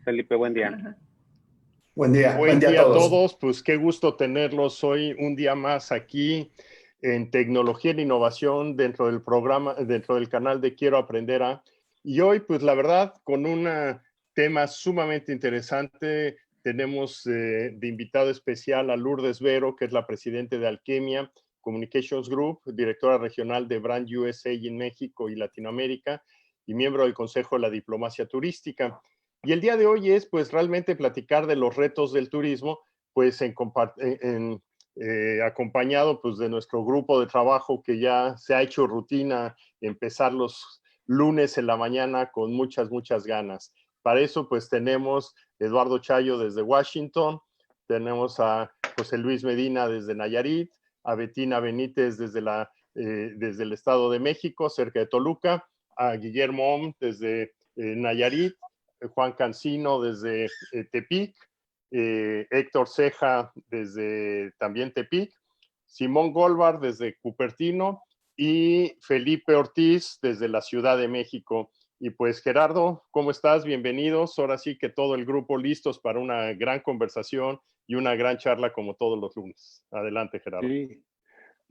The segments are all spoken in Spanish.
Felipe, buen día. Buen día A todos. Pues qué gusto tenerlos hoy un día más aquí en Tecnología e Innovación dentro del programa, dentro del canal de Quiero Aprender a. Y hoy, pues la verdad, con un tema sumamente interesante, tenemos de invitado especial a Lourdes Vero, que es la presidenta de Alchemia Communications Group, directora regional de Brand USA en México y Latinoamérica, y miembro del Consejo de la Diplomacia Turística. Y el día de hoy es pues realmente platicar de los retos del turismo, pues acompañado pues de nuestro grupo de trabajo que ya se ha hecho rutina empezar los lunes en la mañana con muchas ganas. Para eso pues tenemos a Eduardo Chayo desde Washington, tenemos a José Luis Medina desde Nayarit, a Betina Benítez desde el Estado de México, cerca de Toluca, a Guillermo Om desde Nayarit, Juan Cancino desde Tepic, Héctor Ceja desde también Tepic, Simón Golvar desde Cupertino y Felipe Ortiz desde la Ciudad de México. Y pues Gerardo, ¿cómo estás? Bienvenidos. Ahora sí que todo el grupo listos para una gran conversación y una gran charla como todos los lunes. Adelante, Gerardo. Sí.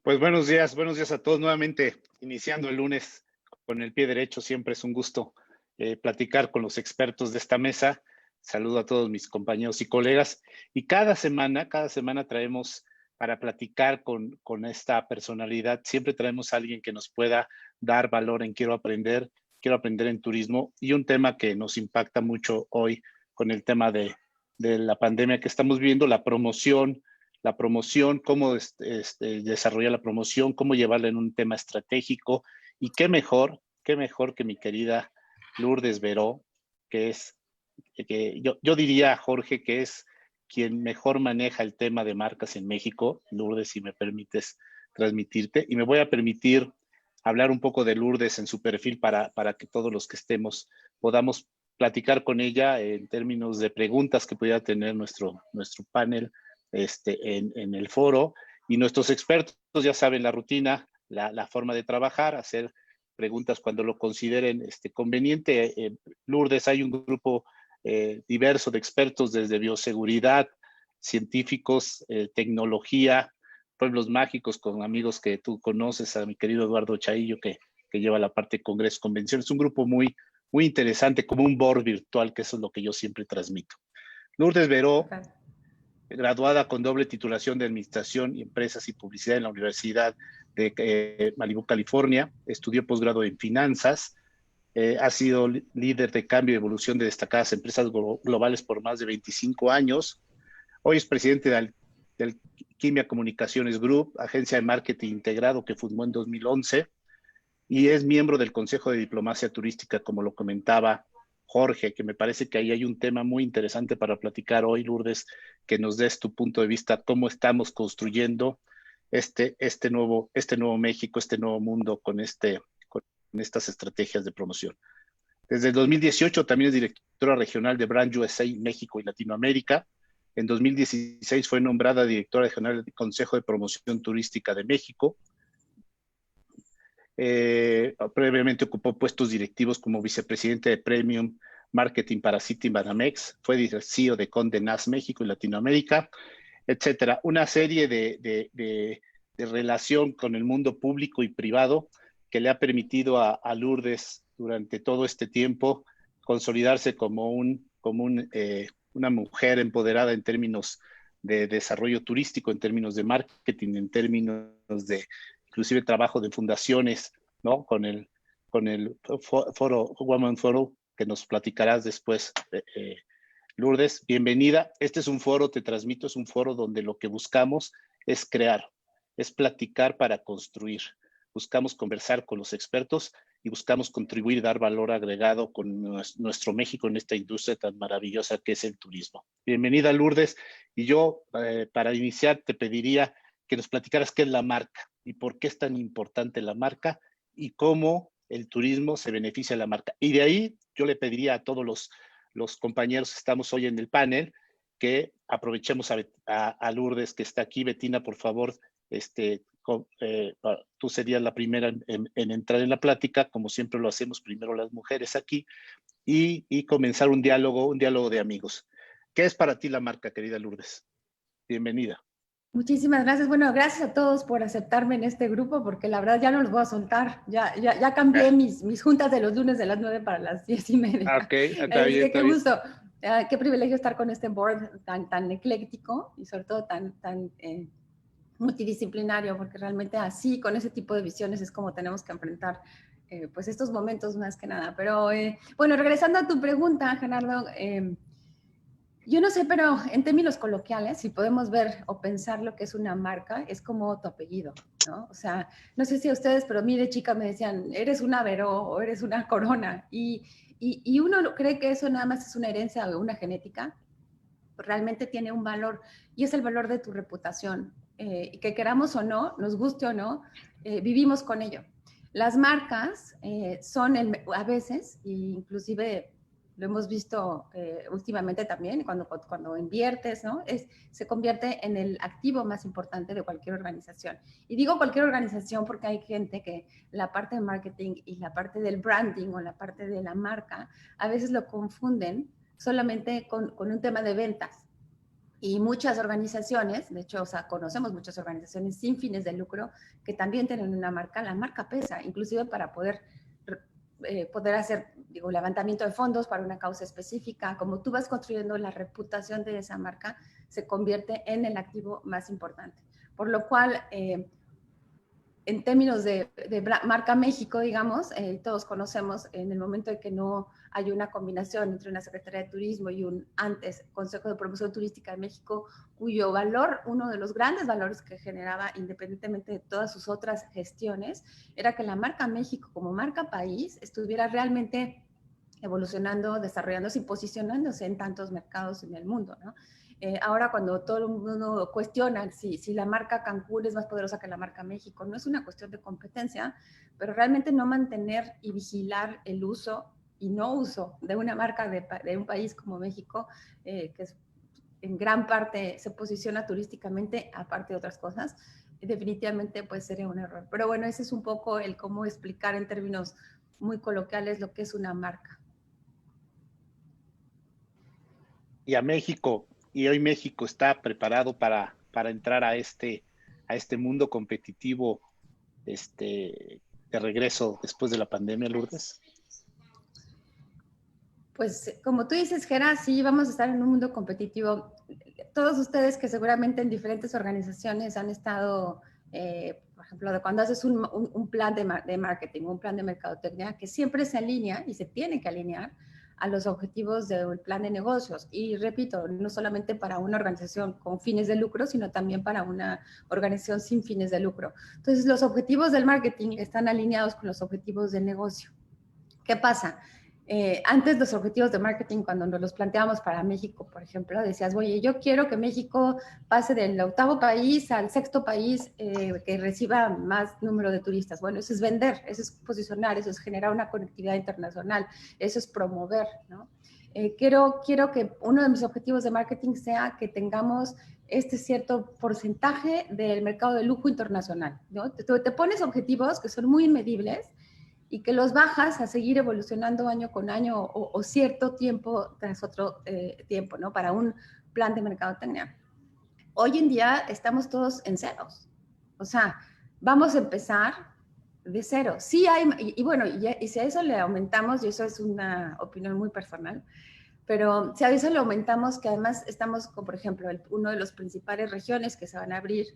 Pues buenos días a todos nuevamente, iniciando el lunes con el pie derecho. Siempre es un gusto platicar con los expertos de esta mesa. Saludo a todos mis compañeros y colegas. Y cada semana traemos para platicar con esta personalidad, siempre traemos a alguien que nos pueda dar valor en Quiero Aprender en turismo, y un tema que nos impacta mucho hoy con el tema de la pandemia que estamos viendo, la promoción, cómo desarrollar la promoción, cómo llevarla en un tema estratégico. Y qué mejor que mi querida Lourdes Vero, que yo diría, Jorge, que es quien mejor maneja el tema de marcas en México. Lourdes, si me permites transmitirte, y me voy a permitir hablar un poco de Lourdes en su perfil para que todos los que estemos podamos platicar con ella en términos de preguntas que pudiera tener nuestro panel en el foro. Y nuestros expertos ya saben la rutina, la forma de trabajar, hacer preguntas cuando lo consideren conveniente. Lourdes, hay un grupo diverso de expertos, desde bioseguridad, científicos, tecnología, pueblos mágicos, con amigos que tú conoces, a mi querido Eduardo Chaillo, que lleva la parte de Congreso, Convención. Es un grupo muy interesante, como un board virtual, que eso es lo que yo siempre transmito. Lourdes Vero, graduada con doble titulación de Administración y Empresas y Publicidad en la Universidad de Malibu, California. Estudió posgrado en Finanzas. Ha sido líder de cambio y evolución de destacadas empresas globales por más de 25 años. Hoy es presidente del Alchemia Communications Group, agencia de marketing integrado que fundó en 2011, y es miembro del Consejo de Diplomacia Turística, como lo comentaba Jorge, que me parece que ahí hay un tema muy interesante para platicar hoy. Lourdes, que nos des tu punto de vista, cómo estamos construyendo este nuevo México, este nuevo mundo con estas estrategias de promoción. Desde el 2018 también es directora regional de Brand USA México y Latinoamérica. En 2016 fue nombrada directora regional del Consejo de Promoción Turística de México. Previamente ocupó puestos directivos como vicepresidente de Premium Marketing para Citibanamex, fue CEO de Condé Nast México y Latinoamérica, etcétera. Una serie de relación con el mundo público y privado que le ha permitido a Lourdes durante todo este tiempo consolidarse como una mujer empoderada en términos de desarrollo turístico, en términos de marketing, en términos de inclusive trabajo de fundaciones, ¿no? Con el foro, Women Foro, que nos platicarás después. Lourdes, bienvenida. Este es un foro, te transmito, es un foro donde lo que buscamos es crear, es platicar para construir. Buscamos conversar con los expertos y buscamos contribuir, dar valor agregado con nuestro México en esta industria tan maravillosa que es el turismo. Bienvenida, Lourdes. Y yo, para iniciar, te pediría que nos platicaras qué es la marca y por qué es tan importante la marca y cómo el turismo se beneficia de la marca. Y de ahí yo le pediría a todos los compañeros que estamos hoy en el panel que aprovechemos a Lourdes, que está aquí. Betina, por favor, tú serías la primera en entrar en la plática, como siempre lo hacemos, primero las mujeres aquí, y comenzar un diálogo de amigos. ¿Qué es para ti la marca, querida Lourdes? Bienvenida. Muchísimas gracias. Bueno, gracias a todos por aceptarme en este grupo, porque la verdad ya no los voy a soltar. Ya cambié mis juntas de los lunes de las 9 para las 10:30. Ok, está Es bien, que está qué bien. gusto, qué privilegio estar con este board tan ecléctico y sobre todo tan multidisciplinario, porque realmente así, con ese tipo de visiones es como tenemos que enfrentar pues estos momentos más que nada. Pero bueno, regresando a tu pregunta, Gerardo, yo no sé, pero en términos coloquiales, si podemos ver o pensar lo que es una marca, es como tu apellido, ¿no? O sea, no sé si a ustedes, pero a mí de chica me decían, eres una Veró o eres una Corona. Y uno cree que eso nada más es una herencia o una genética. Realmente tiene un valor y es el valor de tu reputación. Y que queramos o no, nos guste o no, vivimos con ello. Las marcas son a veces, inclusive lo hemos visto últimamente también, cuando inviertes, ¿no? Se convierte en el activo más importante de cualquier organización. Y digo cualquier organización porque hay gente que la parte de marketing y la parte del branding o la parte de la marca a veces lo confunden solamente con un tema de ventas. Y muchas organizaciones, de hecho, o sea, conocemos muchas organizaciones sin fines de lucro que también tienen una marca. La marca pesa, inclusive para poder hacer, digo, levantamiento de fondos para una causa específica. Como tú vas construyendo la reputación de esa marca, se convierte en el activo más importante. Por lo cual, en términos de marca México, digamos, todos conocemos en el momento en que no hay una combinación entre una Secretaría de Turismo y un antes Consejo de Promoción Turística de México, cuyo valor, uno de los grandes valores que generaba, independientemente de todas sus otras gestiones, era que la marca México como marca país estuviera realmente evolucionando, desarrollándose y posicionándose en tantos mercados en el mundo, ¿no? Ahora cuando todo el mundo cuestiona si la marca Cancún es más poderosa que la marca México, no es una cuestión de competencia, pero realmente no mantener y vigilar el uso y no uso de una marca de un país como México, que en gran parte se posiciona turísticamente, aparte de otras cosas, definitivamente pues sería un error. Pero bueno, ese es un poco el cómo explicar en términos muy coloquiales lo que es una marca. Y a México, y hoy México está preparado para entrar a este mundo competitivo de regreso después de la pandemia, Lourdes. Pues como tú dices, Gera, sí, vamos a estar en un mundo competitivo. Todos ustedes que seguramente en diferentes organizaciones han estado, por ejemplo, de cuando haces un plan de marketing, un plan de mercadotecnia, que siempre se alinea y se tiene que alinear a los objetivos del plan de negocios. Y repito, no solamente para una organización con fines de lucro, sino también para una organización sin fines de lucro. Entonces, los objetivos del marketing están alineados con los objetivos del negocio. ¿Qué pasa? Antes los objetivos de marketing, cuando nos los planteábamos para México, por ejemplo, decías, oye, yo quiero que México pase del 8º país al 6º país que reciba más número de turistas. Bueno, eso es vender, eso es posicionar, eso es generar una conectividad internacional, eso es promover, ¿no? Quiero que uno de mis objetivos de marketing sea que tengamos este cierto porcentaje del mercado de lujo internacional, ¿no? Te pones objetivos que son muy inmedibles y que los bajas a seguir evolucionando año con año o cierto tiempo tras otro tiempo, ¿no? Para un plan de mercadotecnia. Hoy en día estamos todos en ceros. O sea, vamos a empezar de cero. Sí hay, y bueno, y si a eso le aumentamos, y eso es una opinión muy personal, pero si a eso le aumentamos que además estamos con, por ejemplo, uno de los principales regiones que se van a abrir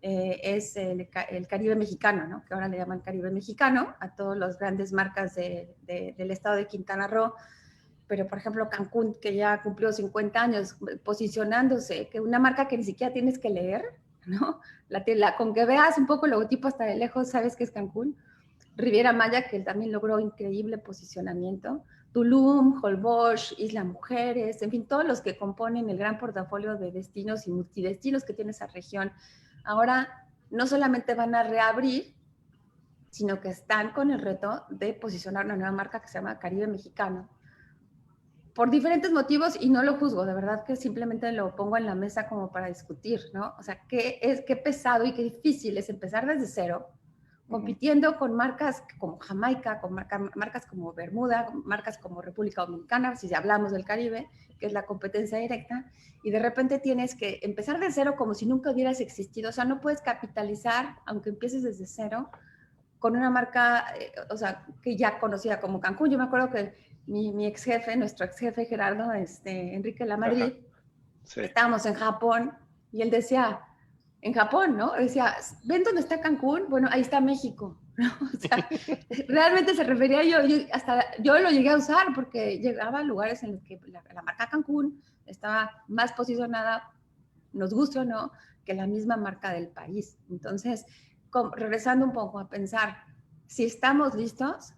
es el Caribe mexicano, ¿no? Que ahora le llaman Caribe mexicano a todas las grandes marcas del estado de Quintana Roo, pero por ejemplo Cancún, que ya cumplió 50 años posicionándose, que una marca que ni siquiera tienes que leer, ¿no? Con que veas un poco el logotipo hasta de lejos, sabes que es Cancún. Riviera Maya, que también logró increíble posicionamiento. Tulum, Holbox, Isla Mujeres, en fin, todos los que componen el gran portafolio de destinos y multidestinos que tiene esa región. Ahora, no solamente van a reabrir, sino que están con el reto de posicionar una nueva marca que se llama Caribe Mexicano. Por diferentes motivos, y no lo juzgo, de verdad que simplemente lo pongo en la mesa como para discutir, ¿no? O sea, qué pesado y qué difícil es empezar desde cero compitiendo con marcas como Jamaica, con marcas como Bermuda, marcas como República Dominicana, si hablamos del Caribe, que es la competencia directa, y de repente tienes que empezar de cero como si nunca hubieras existido. O sea, no puedes capitalizar, aunque empieces desde cero, con una marca, o sea, que ya conocida como Cancún. Yo me acuerdo que mi ex jefe, nuestro ex jefe Gerardo, Enrique Lamadrid, sí. estábamos en Japón y él decía, en Japón, ¿no? Decía, ¿ven dónde está Cancún? Bueno, ahí está México, ¿no? O sea, realmente se refería hasta yo lo llegué a usar porque llegaba a lugares en los que la marca Cancún estaba más posicionada, nos guste o no, que la misma marca del país. Entonces, regresando un poco a pensar, si estamos listos,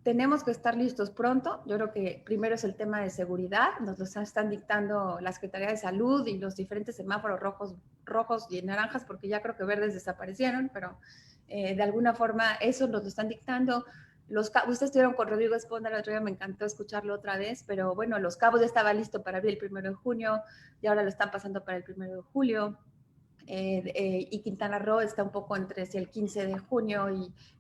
tenemos que estar listos pronto. Yo creo que primero es el tema de seguridad, nos lo están dictando la Secretaría de Salud y los diferentes semáforos rojos y naranjas, porque ya creo que verdes desaparecieron, pero de alguna forma eso nos lo están dictando. Ustedes estuvieron con Rodrigo Esponda el otro día, me encantó escucharlo otra vez, pero bueno, Los Cabos ya estaba listo para abrir el 1 de junio y ahora lo están pasando para el 1 de julio. Y Quintana Roo está un poco entre el 15 de junio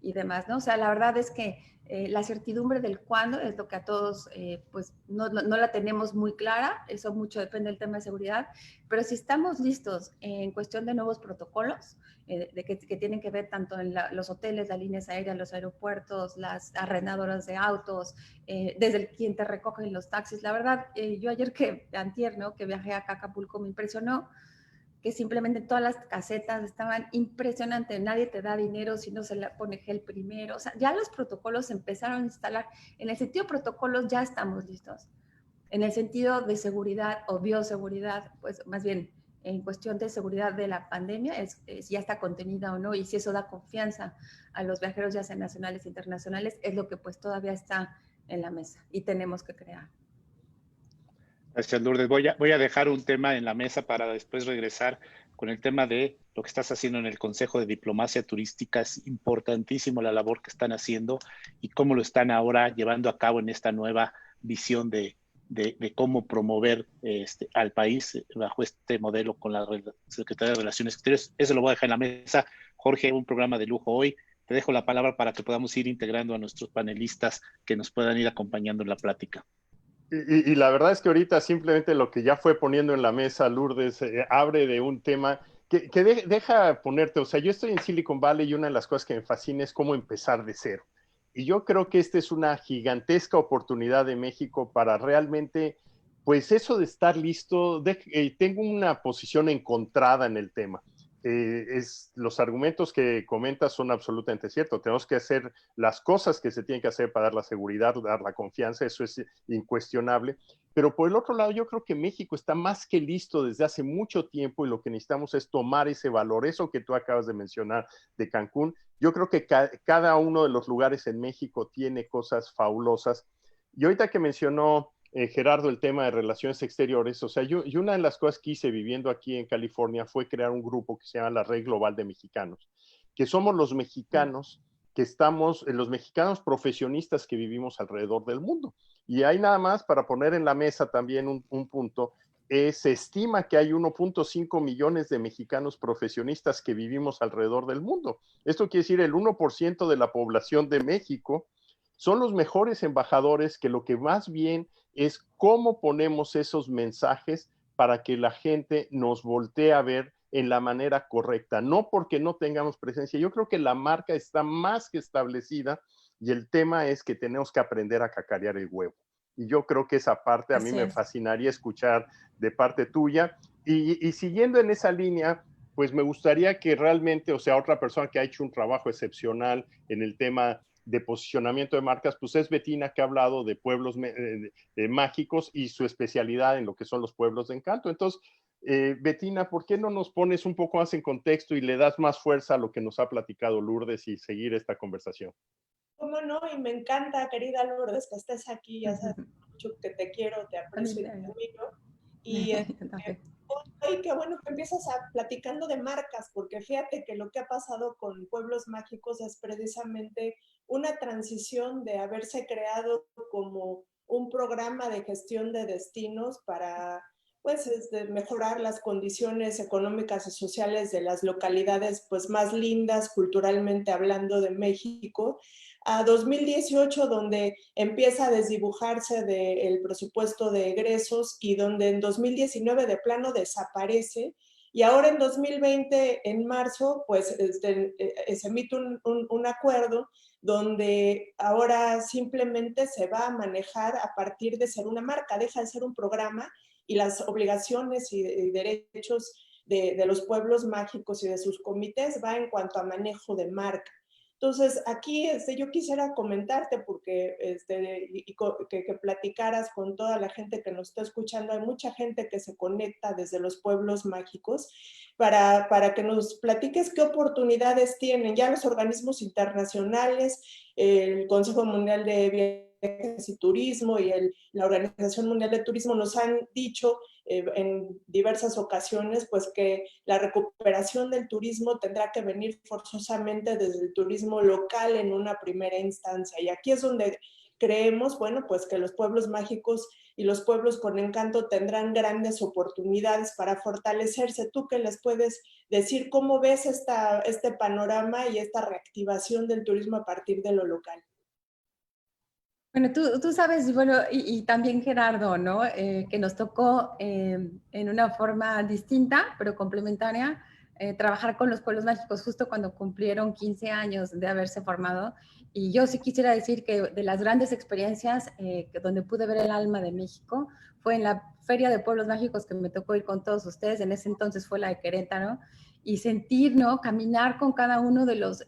y demás, ¿no? O sea, la verdad es que la certidumbre del cuándo es lo que a todos, pues, no la tenemos muy clara, eso mucho depende del tema de seguridad, pero si estamos listos en cuestión de nuevos protocolos, que tienen que ver tanto en los hoteles, las líneas aéreas, los aeropuertos, las arrendadoras de autos, desde quien te recogen los taxis, la verdad, yo ayer antier, ¿no? Que viajé acá a Acapulco, me impresionó que simplemente todas las casetas estaban impresionantes, nadie te da dinero si no se le pone gel primero, o sea, ya los protocolos se empezaron a instalar, en el sentido de protocolos ya estamos listos, en el sentido de seguridad o bioseguridad, pues más bien en cuestión de seguridad de la pandemia, ya está contenida o no, y si eso da confianza a los viajeros, ya sean nacionales e internacionales, es lo que pues todavía está en la mesa y tenemos que crear. Gracias, Lourdes. Voy a dejar un tema en la mesa para después regresar con el tema de lo que estás haciendo en el Consejo de Diplomacia Turística. Es importantísimo la labor que están haciendo y cómo lo están ahora llevando a cabo en esta nueva visión de cómo promover al país bajo este modelo con la Secretaría de Relaciones Exteriores. Eso lo voy a dejar en la mesa. Jorge, un programa de lujo hoy. Te dejo la palabra para que podamos ir integrando a nuestros panelistas que nos puedan ir acompañando en la plática. Y la verdad es que ahorita simplemente lo que ya fue poniendo en la mesa Lourdes abre de un tema que deja ponerte, o sea, yo estoy en Silicon Valley y una de las cosas que me fascina es cómo empezar de cero. Y yo creo que esta es una gigantesca oportunidad de México para realmente, pues eso de estar listo, tengo una posición encontrada en el tema. Los argumentos que comentas son absolutamente ciertos. Tenemos que hacer las cosas que se tienen que hacer para dar la seguridad, dar la confianza, eso es incuestionable. Pero por el otro lado, yo creo que México está más que listo desde hace mucho tiempo y lo que necesitamos es tomar ese valor, eso que tú acabas de mencionar de Cancún. Yo creo que cada uno de los lugares en México tiene cosas fabulosas. Y ahorita que mencionó Gerardo, el tema de relaciones exteriores, o sea, yo una de las cosas que hice viviendo aquí en California fue crear un grupo que se llama la Red Global de Mexicanos, que somos los mexicanos que estamos, los mexicanos profesionistas que vivimos alrededor del mundo. Y hay nada más para poner en la mesa también un punto, se estima que hay 1.5 millones de mexicanos profesionistas que vivimos alrededor del mundo. Esto quiere decir el 1% de la población de México son los mejores embajadores que lo que más bien es cómo ponemos esos mensajes para que la gente nos voltee a ver en la manera correcta, no porque no tengamos presencia. Yo creo que la marca está más que establecida y el tema es que tenemos que aprender a cacarear el huevo. Y yo creo que esa parte a mí me fascinaría escuchar de parte tuya. Y siguiendo en esa línea, pues me gustaría que realmente, o sea, otra persona que ha hecho un trabajo excepcional en el tema de posicionamiento de marcas, pues es Betina, que ha hablado de pueblos mágicos y su especialidad en lo que son los pueblos de encanto. Entonces, Betina, ¿por qué no nos pones un poco más en contexto y le das más fuerza a lo que nos ha platicado Lourdes y seguir esta conversación? ¿Cómo no? Y me encanta, querida Lourdes, que estés aquí, ya sabes mucho que te quiero, te aprecio y te admiro. Y hoy qué bueno que empiezas platicando de marcas, porque fíjate que lo que ha pasado con Pueblos Mágicos es precisamente una transición de haberse creado como un programa de gestión de destinos para pues mejorar las condiciones económicas y sociales de las localidades pues más lindas culturalmente hablando de México, a 2018 donde empieza a desdibujarse el presupuesto de egresos y donde en 2019 de plano desaparece. Y ahora en 2020, en marzo, pues se emite un acuerdo donde ahora simplemente se va a manejar a partir de ser una marca, deja de ser un programa y las obligaciones y derechos de los pueblos mágicos y de sus comités va en cuanto a manejo de marca. Entonces, aquí yo quisiera comentarte, porque que platicaras con toda la gente que nos está escuchando. Hay mucha gente que se conecta desde los pueblos mágicos para que nos platiques qué oportunidades tienen ya los organismos internacionales, el Consejo Mundial de Viajes y Turismo y la Organización Mundial de Turismo nos han dicho en diversas ocasiones, pues que la recuperación del turismo tendrá que venir forzosamente desde el turismo local en una primera instancia. Y aquí es donde creemos, bueno, pues que los pueblos mágicos y los pueblos con encanto tendrán grandes oportunidades para fortalecerse. ¿Tú qué les puedes decir? ¿Cómo ves este panorama y esta reactivación del turismo a partir de lo local? Bueno, tú sabes, bueno, y también Gerardo, ¿no? Que nos tocó en una forma distinta, pero complementaria, trabajar con los pueblos mágicos justo cuando cumplieron 15 años de haberse formado. Y yo sí quisiera decir que de las grandes experiencias donde pude ver el alma de México fue en la Feria de Pueblos Mágicos que me tocó ir con todos ustedes. En ese entonces fue la de Querétaro. Y sentir, ¿no? Caminar con cada uno de los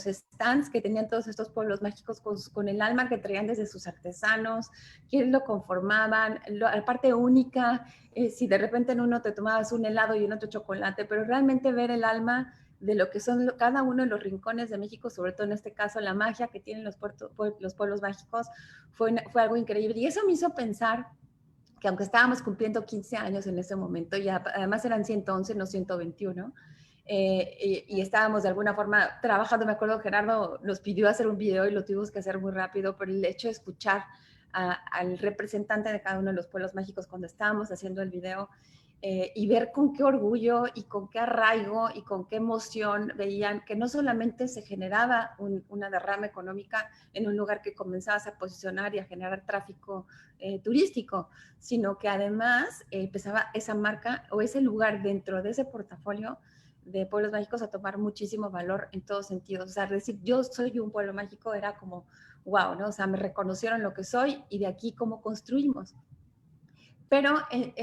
stands que tenían todos estos pueblos mágicos con el alma que traían desde sus artesanos, quiénes lo conformaban, la parte única, si de repente en uno te tomabas un helado y en otro chocolate, pero realmente ver el alma de lo que son cada uno de los rincones de México, sobre todo en este caso la magia que tienen los pueblos mágicos, fue algo increíble. Y eso me hizo pensar que aunque estábamos cumpliendo 15 años en ese momento, ya además eran 111, no 121, y estábamos de alguna forma trabajando. Me acuerdo Gerardo nos pidió hacer un video y lo tuvimos que hacer muy rápido, pero el hecho de escuchar al representante de cada uno de los pueblos mágicos cuando estábamos haciendo el video, y ver con qué orgullo y con qué arraigo y con qué emoción veían que no solamente se generaba una derrama económica en un lugar que comenzabas a posicionar y a generar tráfico turístico, sino que además empezaba esa marca o ese lugar dentro de ese portafolio de pueblos mágicos a tomar muchísimo valor en todos sentidos. O sea, decir yo soy un pueblo mágico era como wow, ¿no? O sea, me reconocieron lo que soy y de aquí cómo construimos. Pero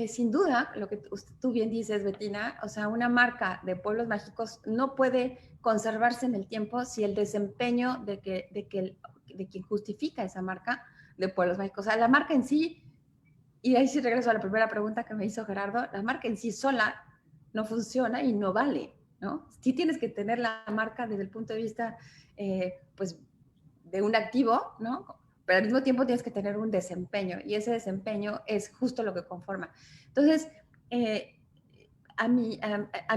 sin duda, lo que tú bien dices, Bettina, o sea, una marca de pueblos mágicos no puede conservarse en el tiempo si el desempeño de quien justifica esa marca de pueblos mágicos, o sea, la marca en sí, y ahí sí regreso a la primera pregunta que me hizo Gerardo, la marca en sí sola no funciona y no vale, ¿no? Sí tienes que tener la marca desde el punto de vista, pues, de un activo, ¿no? Pero al mismo tiempo tienes que tener un desempeño y ese desempeño es justo lo que conforma. Entonces, a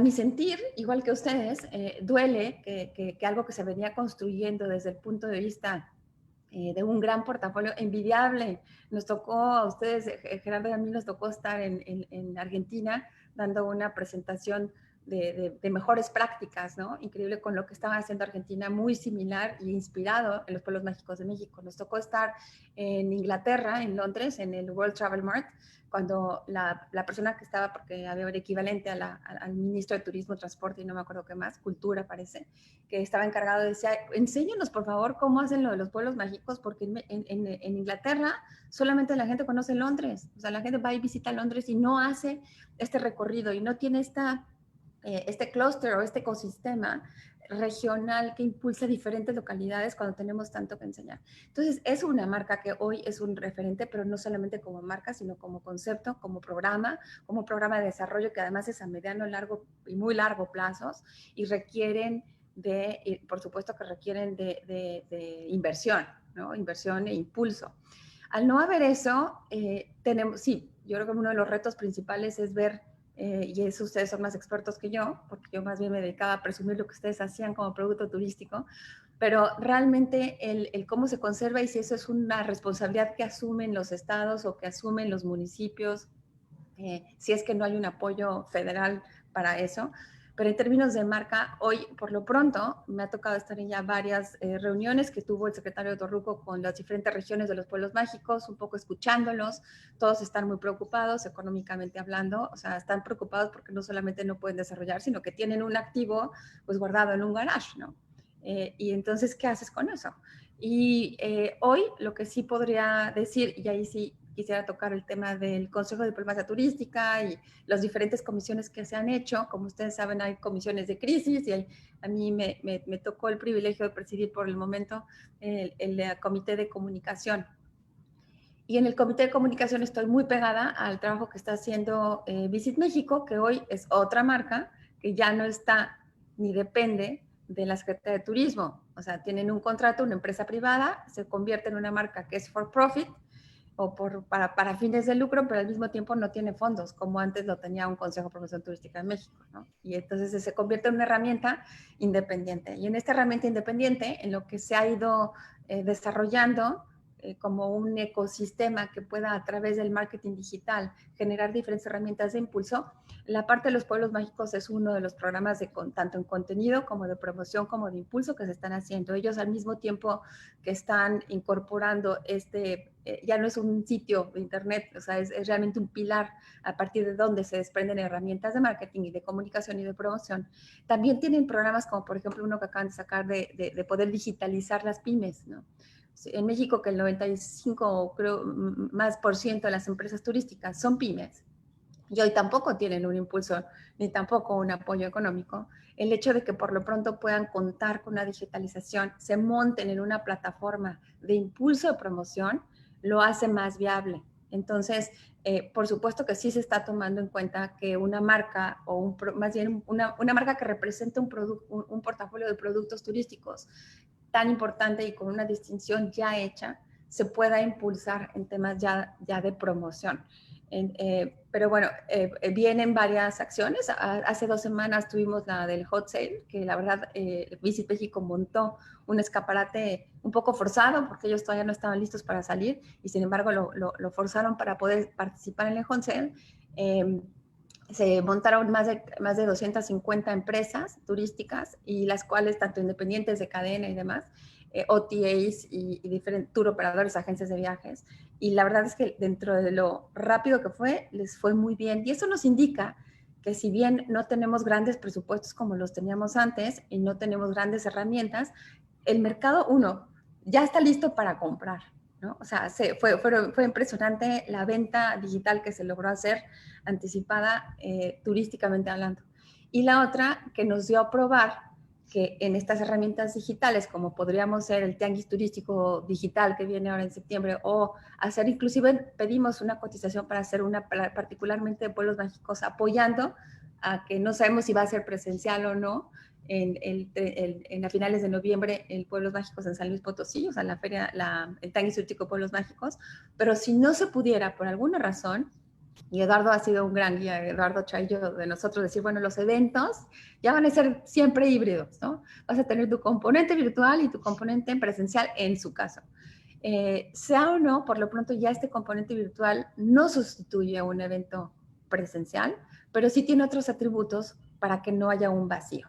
mi sentir, igual que ustedes, duele que algo que se venía construyendo desde el punto de vista de un gran portafolio envidiable. Nos tocó a ustedes, Gerardo y a mí nos tocó estar en Argentina dando una presentación de mejores prácticas, ¿no? Increíble con lo que estaba haciendo Argentina, muy similar e inspirado en los pueblos mágicos de México. Nos tocó estar en Inglaterra, en Londres, en el World Travel Mart, cuando la persona que estaba, porque había un equivalente al ministro de Turismo, Transporte y no me acuerdo qué más, Cultura parece, que estaba encargado, decía, enséñanos por favor cómo hacen lo de los pueblos mágicos, porque en Inglaterra solamente la gente conoce Londres, o sea, la gente va y visita Londres y no hace este recorrido y no tiene este clúster o este ecosistema regional que impulsa diferentes localidades cuando tenemos tanto que enseñar. Entonces, es una marca que hoy es un referente, pero no solamente como marca, sino como concepto, como programa de desarrollo que además es a mediano, largo y muy largo plazos y requieren por supuesto que requieren de inversión, ¿no? Inversión e impulso. Al no haber eso, sí, yo creo que uno de los retos principales es ver, y eso ustedes son más expertos que yo, porque yo más bien me dedicaba a presumir lo que ustedes hacían como producto turístico, pero realmente el cómo se conserva y si eso es una responsabilidad que asumen los estados o que asumen los municipios si es que no hay un apoyo federal para eso. Pero en términos de marca, hoy, por lo pronto, me ha tocado estar en ya varias reuniones que tuvo el secretario Torruco con las diferentes regiones de los pueblos mágicos, un poco escuchándolos. Todos están muy preocupados económicamente hablando, o sea, están preocupados porque no solamente no pueden desarrollar, sino que tienen un activo pues guardado en un garage, ¿no? Y entonces, ¿qué haces con eso? Y hoy lo que sí podría decir, y ahí sí quisiera tocar el tema del Consejo de Diplomacia Turística y las diferentes comisiones que se han hecho. Como ustedes saben, hay comisiones de crisis y a mí me tocó el privilegio de presidir por el momento el Comité de Comunicación. Y en el Comité de Comunicación estoy muy pegada al trabajo que está haciendo Visit México, que hoy es otra marca que ya no está ni depende de la Secretaría de Turismo. O sea, tienen un contrato, una empresa privada, se convierte en una marca que es for profit, o para fines de lucro, pero al mismo tiempo no tiene fondos, como antes lo tenía un Consejo de Promoción Turística de México, ¿no? Y entonces se convierte en una herramienta independiente. Y en esta herramienta independiente, en lo que se ha ido desarrollando como un ecosistema que pueda a través del marketing digital generar diferentes herramientas de impulso, la parte de los pueblos mágicos es uno de los programas tanto en contenido como de promoción como de impulso que se están haciendo. Ellos al mismo tiempo que están incorporando ya no es un sitio de internet, o sea, es realmente un pilar a partir de donde se desprenden herramientas de marketing y de comunicación y de promoción. También tienen programas como por ejemplo uno que acaban de sacar de poder digitalizar las pymes, ¿no? En México que el 95 creo más por ciento de las empresas turísticas son pymes y hoy tampoco tienen un impulso ni tampoco un apoyo económico. El hecho de que por lo pronto puedan contar con una digitalización, se monten en una plataforma de impulso de promoción, lo hace más viable. Entonces, por supuesto que sí se está tomando en cuenta que una marca, o más bien una marca que representa un portafolio de productos turísticos tan importante y con una distinción ya hecha, se pueda impulsar en temas ya de promoción. Pero bueno, vienen varias acciones. Hace 2 semanas tuvimos la del Hot Sale, que la verdad Visit México montó un escaparate un poco forzado porque ellos todavía no estaban listos para salir y sin embargo lo forzaron para poder participar en el Hot Sale. Se montaron más de 250 empresas turísticas y las cuales tanto independientes de cadena y demás, OTAs y diferentes tour operadores, agencias de viajes. Y la verdad es que dentro de lo rápido que fue, les fue muy bien. Y eso nos indica que si bien no tenemos grandes presupuestos como los teníamos antes y no tenemos grandes herramientas, el mercado, ya está listo para comprar, ¿no? O sea, fue impresionante la venta digital que se logró hacer anticipada turísticamente hablando. Y la otra que nos dio a probar que en estas herramientas digitales, como podríamos ser el tianguis turístico digital que viene ahora en septiembre, o hacer inclusive, pedimos una cotización para hacer una particularmente de pueblos mágicos, apoyando a que no sabemos si va a ser presencial o no, a finales de noviembre en Pueblos Mágicos en San Luis Potosí, o sea, la feria, el tianguis turístico Pueblos Mágicos, pero si no se pudiera por alguna razón, y Eduardo ha sido un gran guía, Eduardo Chaillo, de nosotros, decir, bueno, los eventos ya van a ser siempre híbridos, ¿no? Vas a tener tu componente virtual y tu componente presencial en su caso. Sea o no, por lo pronto ya este componente virtual no sustituye a un evento presencial, pero sí tiene otros atributos para que no haya un vacío.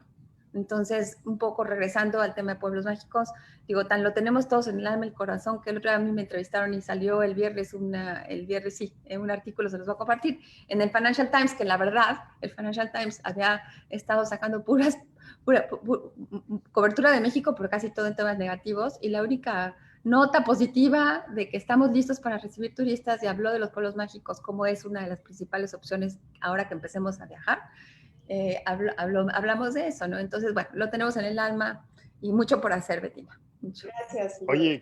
Entonces, un poco regresando al tema de pueblos mágicos, digo, lo tenemos todos en el alma y el corazón, que el otro día a mí me entrevistaron y salió el viernes un artículo, se los voy a compartir, en el Financial Times, que la verdad, el Financial Times había estado sacando pura cobertura de México, pero casi todo en temas negativos, y la única nota positiva de que estamos listos para recibir turistas y habló de los pueblos mágicos como es una de las principales opciones ahora que empecemos a viajar. Hablamos de eso, ¿no? Entonces, bueno, lo tenemos en el alma y mucho por hacer, Betina. Mucho. Gracias. Oye,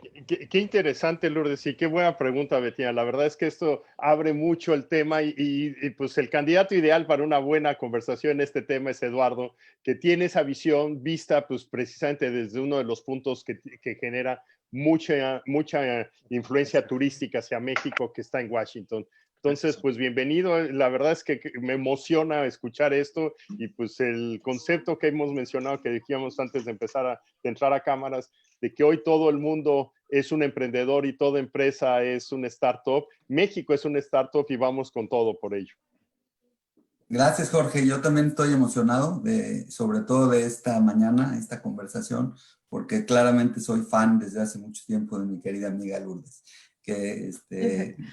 qué interesante, Lourdes, y qué buena pregunta, Betina. La verdad es que esto abre mucho el tema y pues el candidato ideal para una buena conversación en este tema es Eduardo, que tiene esa visión vista pues precisamente desde uno de los puntos que genera mucha influencia turística hacia México, que está en Washington. Entonces, pues bienvenido. La verdad es que me emociona escuchar esto y pues el concepto que hemos mencionado, que dijimos antes de empezar de entrar a cámaras, de que hoy todo el mundo es un emprendedor y toda empresa es un startup. México es un startup y vamos con todo por ello. Gracias, Jorge. Yo también estoy emocionado, sobre todo de esta mañana, esta conversación, porque claramente soy fan desde hace mucho tiempo de mi querida amiga Lourdes.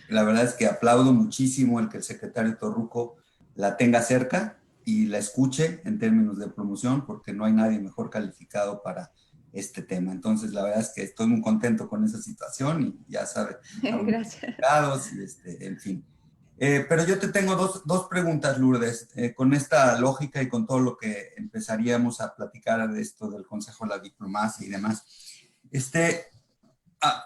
La verdad es que aplaudo muchísimo el que el secretario Torruco la tenga cerca y la escuche en términos de promoción, porque no hay nadie mejor calificado para este tema. Entonces, la verdad es que estoy muy contento con esa situación y ya sabe, Gracias. en fin. Pero yo te tengo dos preguntas, Lourdes, con esta lógica y con todo lo que empezaríamos a platicar de esto del Consejo de la Diplomacia y demás.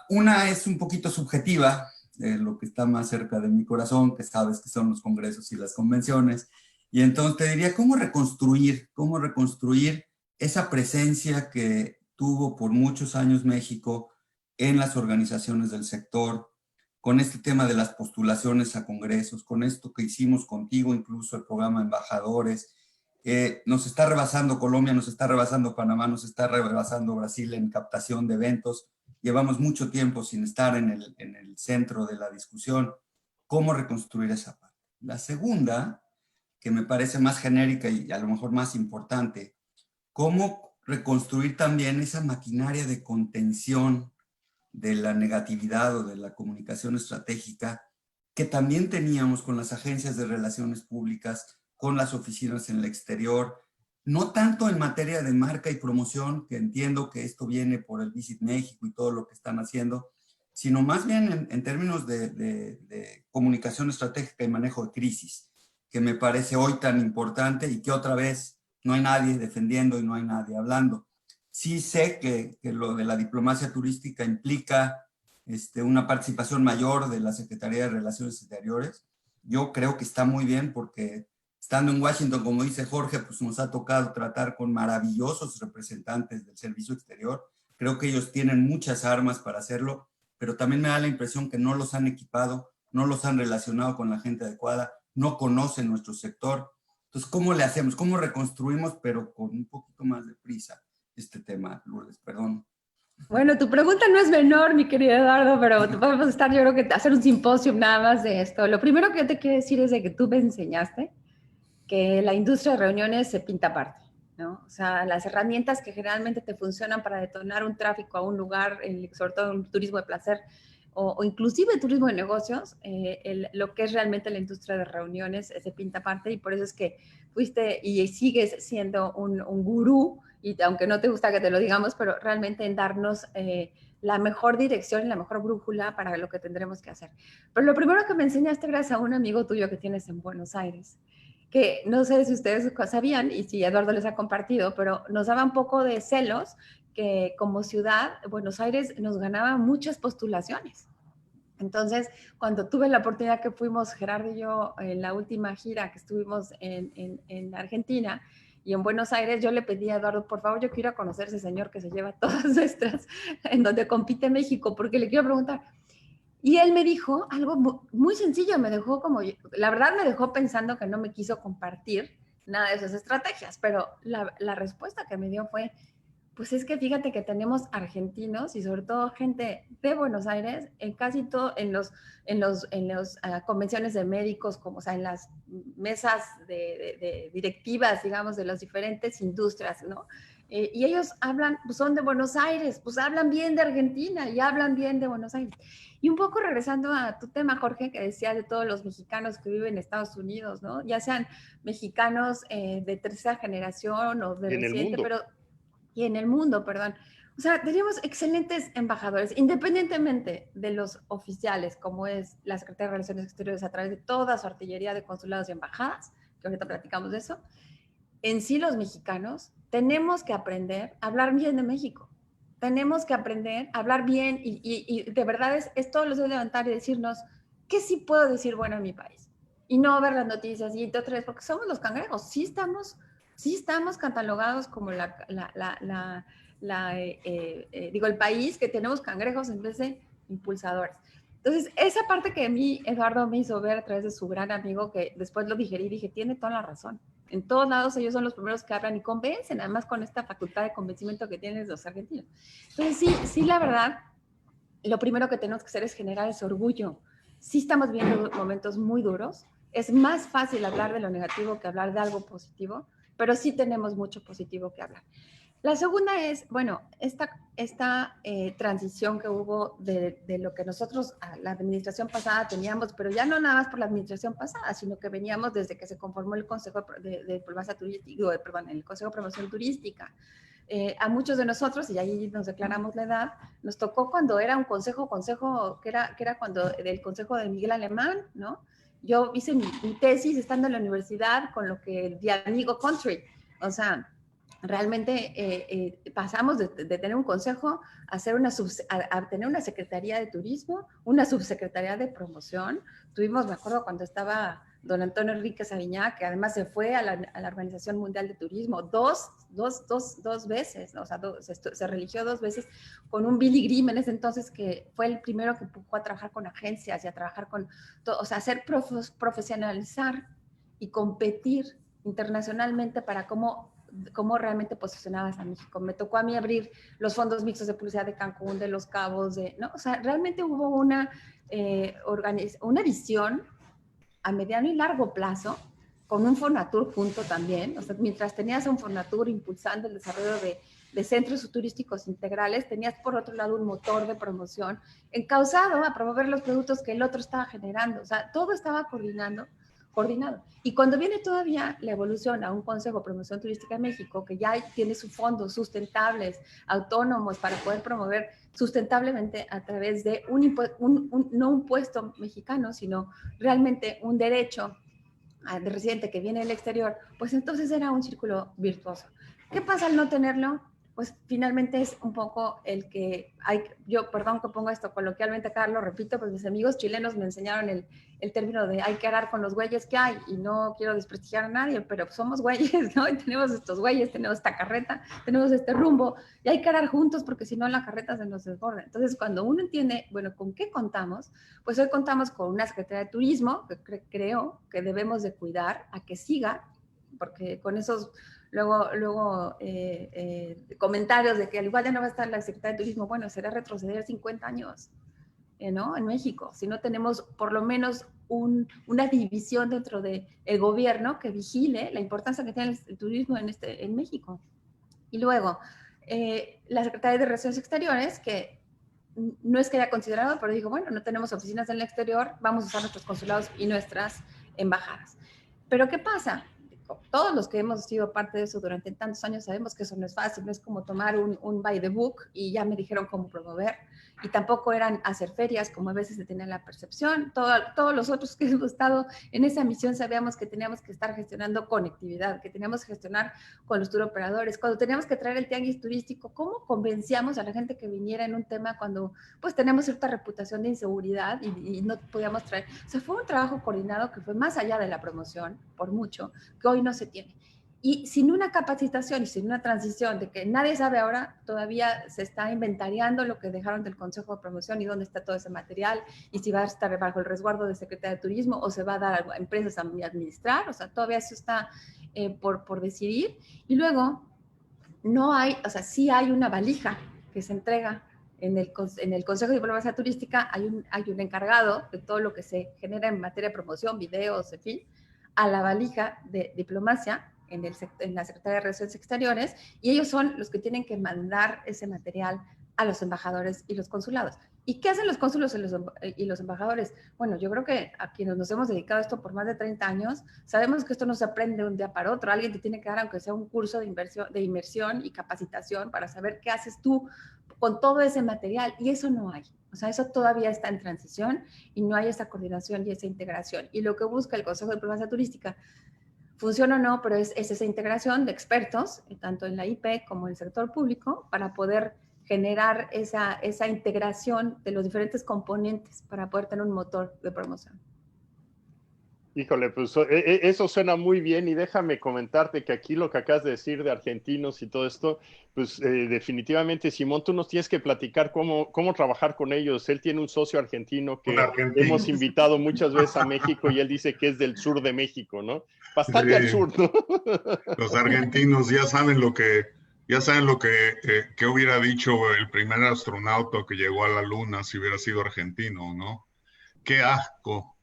Una es un poquito subjetiva, lo que está más cerca de mi corazón, que sabes que son los congresos y las convenciones. Y entonces te diría, cómo reconstruir esa presencia que tuvo por muchos años México en las organizaciones del sector, con este tema de las postulaciones a congresos, con esto que hicimos contigo, incluso el programa Embajadores. Nos está rebasando Colombia, nos está rebasando Panamá, nos está rebasando Brasil en captación de eventos. Llevamos mucho tiempo sin estar en el centro de la discusión. ¿Cómo reconstruir esa parte? La segunda, que me parece más genérica y a lo mejor más importante, ¿cómo reconstruir también esa maquinaria de contención de la negatividad o de la comunicación estratégica que también teníamos con las agencias de relaciones públicas, con las oficinas en el exterior, no tanto en materia de marca y promoción, que entiendo que esto viene por el Visit México y todo lo que están haciendo, sino más bien en términos de comunicación estratégica y manejo de crisis, que me parece hoy tan importante y que otra vez no hay nadie defendiendo y no hay nadie hablando. Sí sé que lo de la diplomacia turística implica una participación mayor de la Secretaría de Relaciones Exteriores. Yo creo que está muy bien porque estando en Washington, como dice Jorge, pues nos ha tocado tratar con maravillosos representantes del servicio exterior. Creo que ellos tienen muchas armas para hacerlo, pero también me da la impresión que no los han equipado, no los han relacionado con la gente adecuada, no conocen nuestro sector. Entonces, ¿cómo le hacemos? ¿Cómo reconstruimos, pero con un poquito más de prisa este tema, Lourdes? Perdón. Bueno, tu pregunta no es menor, mi querido Eduardo, pero podemos estar, yo creo que hacer un simposio nada más de esto. Lo primero que yo te quiero decir es de que tú me enseñaste que la industria de reuniones se pinta aparte, ¿no? O sea, las herramientas que generalmente te funcionan para detonar un tráfico a un lugar, sobre todo un turismo de placer o inclusive turismo de negocios, lo que es realmente la industria de reuniones se pinta aparte y por eso es que fuiste y sigues siendo un gurú, y aunque no te gusta que te lo digamos, pero realmente en darnos la mejor dirección y la mejor brújula para lo que tendremos que hacer. Pero lo primero que me enseñaste gracias a un amigo tuyo que tienes en Buenos Aires, que no sé si ustedes sabían y si Eduardo les ha compartido, pero nos daba un poco de celos que como ciudad, Buenos Aires nos ganaba muchas postulaciones. Entonces, cuando tuve la oportunidad que fuimos, Gerardo y yo, en la última gira que estuvimos en Argentina y en Buenos Aires, yo le pedí a Eduardo, por favor, yo quiero conocer a ese señor que se lleva todas nuestras, en donde compite México, porque le quiero preguntar. Y él me dijo algo muy sencillo, me dejó como, la verdad me dejó pensando que no me quiso compartir nada de esas estrategias, pero la respuesta que me dio fue, pues es que fíjate que tenemos argentinos y sobre todo gente de Buenos Aires en casi todo, en los convenciones de médicos, como o sea, en las mesas de directivas, digamos, de las diferentes industrias, ¿no? Y ellos hablan, pues son de Buenos Aires, pues hablan bien de Argentina y hablan bien de Buenos Aires. Y un poco regresando a tu tema, Jorge, que decías de todos los mexicanos que viven en Estados Unidos, ¿no? Ya sean mexicanos de tercera generación o de reciente, pero y en el mundo, perdón. O sea, tenemos excelentes embajadores, independientemente de los oficiales, como es la Secretaría de Relaciones Exteriores a través de toda su artillería de consulados y embajadas, que ahorita platicamos de eso. En sí, los mexicanos tenemos que aprender a hablar bien de México. Tenemos que aprender a hablar bien y de verdad es todos los días levantar y decirnos qué sí puedo decir bueno en mi país. Y no ver las noticias y otra vez, porque somos los cangrejos, sí estamos catalogados como el país que tenemos cangrejos en vez de impulsadores. Entonces, esa parte que a mí Eduardo me hizo ver a través de su gran amigo, que después lo digerí y dije, tiene toda la razón. En todos lados ellos son los primeros que hablan y convencen, además con esta facultad de convencimiento que tienen los argentinos. Entonces, sí, la verdad, lo primero que tenemos que hacer es generar ese orgullo. Sí estamos viendo momentos muy duros, es más fácil hablar de lo negativo que hablar de algo positivo, pero sí tenemos mucho positivo que hablar. La segunda es, bueno, esta transición que hubo de lo que nosotros, la administración pasada teníamos, pero ya no nada más por la administración pasada, sino que veníamos desde que se conformó el Consejo de Diplomacia Turística, perdón, el Consejo de Promoción Turística. A muchos de nosotros, y ahí nos declaramos la edad, nos tocó cuando era un consejo que era cuando del Consejo de Miguel Alemán, ¿no? Yo hice mi tesis estando en la universidad con lo que The Amigo Country, o sea, realmente pasamos de tener un consejo a tener una secretaría de turismo, una subsecretaría de promoción. Tuvimos, me acuerdo cuando estaba don Antonio Enrique Sabiñá, que además se fue a la Organización Mundial de Turismo dos veces, ¿no? O sea, se religió 2 veces con un Billy Grimm en ese entonces, que fue el primero que empujó a trabajar con agencias y a trabajar con, o sea, hacer profesionalizar y competir internacionalmente para cómo realmente posicionabas a México. Me tocó a mí abrir los fondos mixtos de publicidad de Cancún, de Los Cabos, ¿no? O sea, realmente hubo una visión a mediano y largo plazo, con un Fonatur junto también. O sea, mientras tenías un Fonatur impulsando el desarrollo de centros turísticos integrales, tenías por otro lado un motor de promoción encauzado a promover los productos que el otro estaba generando. O sea, todo estaba coordinado. Y cuando viene todavía la evolución a un Consejo de Promoción Turística de México, que ya tiene sus fondos sustentables, autónomos, para poder promover sustentablemente a través de no un puesto mexicano, sino realmente un derecho de residente que viene del exterior, pues entonces era un círculo virtuoso. ¿Qué pasa al no tenerlo? Pues finalmente es un poco el que yo, perdón que pongo esto coloquialmente acá, lo repito, pues mis amigos chilenos me enseñaron el término de hay que arar con los güeyes que hay, y no quiero desprestigiar a nadie, pero somos güeyes, ¿no? Y tenemos estos güeyes, tenemos esta carreta, tenemos este rumbo, y hay que arar juntos porque si no la carreta se nos desborda. Entonces, cuando uno entiende, bueno, ¿con qué contamos? Pues hoy contamos con una Secretaría de Turismo que creo que debemos de cuidar a que siga, porque con esos luego comentarios de que al igual ya no va a estar la Secretaría de Turismo, bueno, será retroceder 50 años, ¿no? En México, si no tenemos por lo menos una división dentro del gobierno que vigile la importancia que tiene el turismo en México. Y luego, la Secretaría de Relaciones Exteriores, que no es que haya considerado, pero digo, bueno, no tenemos oficinas en el exterior, vamos a usar nuestros consulados y nuestras embajadas. Pero ¿qué pasa? Todos los que hemos sido parte de eso durante tantos años sabemos que eso no es fácil, no es como tomar un by the book y ya me dijeron cómo promover, y tampoco eran hacer ferias como a veces se tenía la percepción. Todos los otros que hemos estado en esa misión sabíamos que teníamos que estar gestionando conectividad, que teníamos que gestionar con los touroperadores, cuando teníamos que traer el tianguis turístico, cómo convencíamos a la gente que viniera en un tema cuando pues tenemos cierta reputación de inseguridad y no podíamos traer. O sea, fue un trabajo coordinado que fue más allá de la promoción, por mucho, que hoy no se tiene. Y sin una capacitación y sin una transición de que nadie sabe ahora, todavía se está inventariando lo que dejaron del Consejo de Promoción y dónde está todo ese material, y si va a estar bajo el resguardo de Secretaría de Turismo o se va a dar a empresas a administrar. O sea, todavía eso está por decidir. Y luego, no hay, o sea, sí hay una valija que se entrega en el Consejo de Diplomacia Turística, hay un encargado de todo lo que se genera en materia de promoción, videos, en fin, a la valija de diplomacia en la Secretaría de Relaciones Exteriores, y ellos son los que tienen que mandar ese material a los embajadores y los consulados. ¿Y qué hacen los cónsulos y los embajadores? Bueno, yo creo que a quienes nos hemos dedicado a esto por más de 30 años, sabemos que esto no se aprende de un día para otro. Alguien te tiene que dar, aunque sea un curso de inmersión y capacitación, para saber qué haces tú con todo ese material, y eso no hay. O sea, eso todavía está en transición y no hay esa coordinación y esa integración. Y lo que busca el Consejo de Diplomacia Turística, funciona o no, pero es esa integración de expertos, tanto en la IP como en el sector público, para poder generar esa integración de los diferentes componentes para poder tener un motor de promoción. Híjole, pues eso suena muy bien, y déjame comentarte que aquí lo que acabas de decir de argentinos y todo esto, pues definitivamente, Simón, tú nos tienes que platicar cómo trabajar con ellos. Él tiene un socio argentino que hemos invitado muchas veces a México, y él dice que es del sur de México, ¿no? Bastante al sur, ¿no? Los argentinos ya saben lo que hubiera dicho el primer astronauta que llegó a la Luna si hubiera sido argentino, ¿no? ¡Qué asco!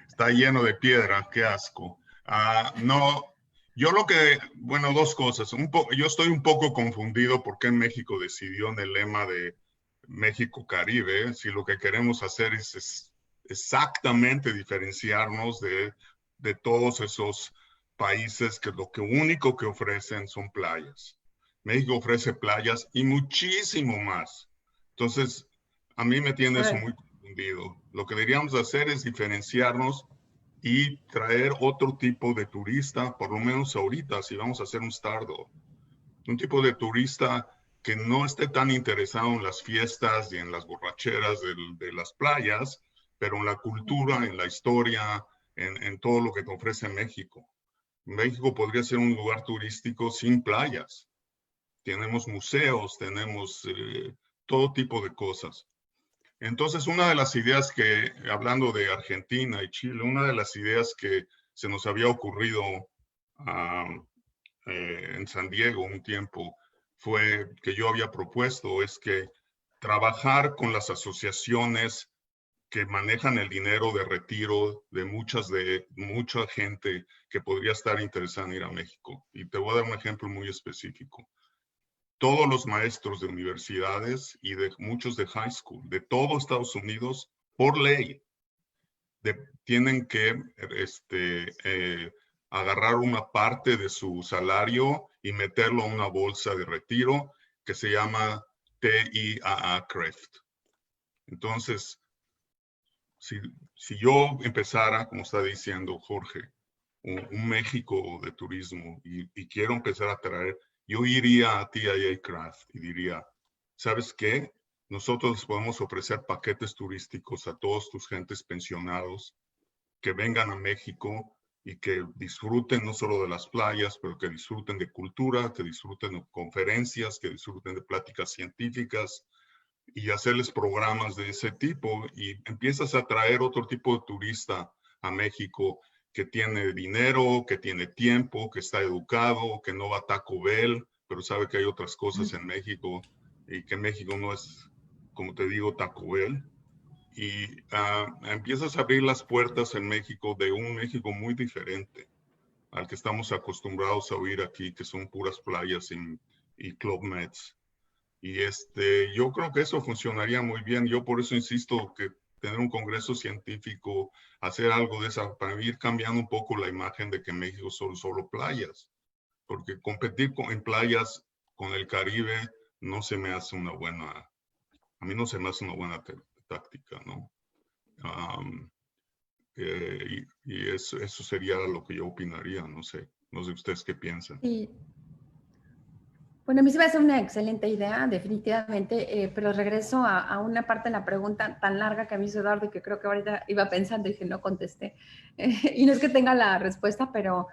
Está lleno de piedra, qué asco. No, yo bueno, dos cosas. Yo estoy un poco confundido por qué México decidió en el lema de México-Caribe, si lo que queremos hacer es exactamente diferenciarnos de todos esos países que lo único que ofrecen son playas. México ofrece playas y muchísimo más. Entonces, a mí me tiene eso muy confundido. Lo que deberíamos hacer es diferenciarnos y traer otro tipo de turista, por lo menos ahorita, si vamos a hacer un Startup. Un tipo de turista que no esté tan interesado en las fiestas y en las borracheras de las playas, pero en la cultura, en la historia, en todo lo que te ofrece México. México podría ser un lugar turístico sin playas. Tenemos museos, tenemos todo tipo de cosas. Entonces, una de las ideas que, hablando de Argentina y Chile, una de las ideas que se nos había ocurrido en San Diego un tiempo fue que yo había propuesto es que trabajar con las asociaciones que manejan el dinero de retiro de mucha gente que podría estar interesada en ir a México. Y te voy a dar un ejemplo muy específico. Todos los maestros de universidades y de muchos de high school, de todo Estados Unidos, por ley, tienen que agarrar una parte de su salario y meterlo a una bolsa de retiro que se llama TIAA-CREFT. Entonces, si yo empezara, como está diciendo Jorge, un México de turismo y quiero empezar a traer, yo iría a TIAA-CREFT y diría, ¿sabes qué? Nosotros podemos ofrecer paquetes turísticos a todos tus gentes pensionados que vengan a México y que disfruten no solo de las playas, pero que disfruten de cultura, que disfruten de conferencias, que disfruten de pláticas científicas y hacerles programas de ese tipo. Y empiezas a traer otro tipo de turista a México que tiene dinero, que tiene tiempo, que está educado, que no va a Taco Bell, pero sabe que hay otras cosas en México y que México no es, como te digo, Taco Bell. Y empiezas a abrir las puertas en México de un México muy diferente al que estamos acostumbrados a oír aquí, que son puras playas y Club Meds. Y yo creo que eso funcionaría muy bien. Yo por eso insisto que tener un congreso científico, hacer algo de esa, para ir cambiando un poco la imagen de que México son solo playas. Porque competir en playas con el Caribe no se me hace una buena, a mí no se me hace una buena táctica, ¿no? Y eso sería lo que yo opinaría, no sé ustedes qué piensan. Sí. Bueno, a mí se me hace una excelente idea, definitivamente, pero regreso a una parte de la pregunta tan larga que me hizo Eduardo y que creo que ahorita iba pensando y que no contesté. Y no es que tenga la respuesta, pero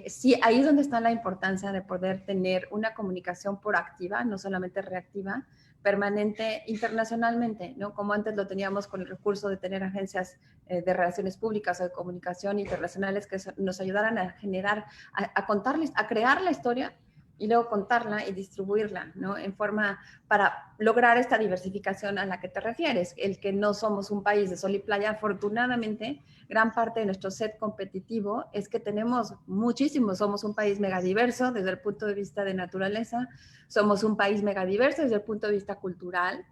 sí, ahí es donde está la importancia de poder tener una comunicación proactiva, no solamente reactiva, permanente internacionalmente, ¿no? Como antes lo teníamos con el recurso de tener agencias de relaciones públicas o de comunicación internacionales que nos ayudaran a generar, a contarles, a crear la historia y luego contarla y distribuirla, ¿no? En forma para lograr esta diversificación a la que te refieres, el que no somos un país de sol y playa. Afortunadamente, gran parte de nuestro set competitivo es que tenemos muchísimos, somos un país megadiverso desde el punto de vista de naturaleza, somos un país megadiverso desde el punto de vista cultural,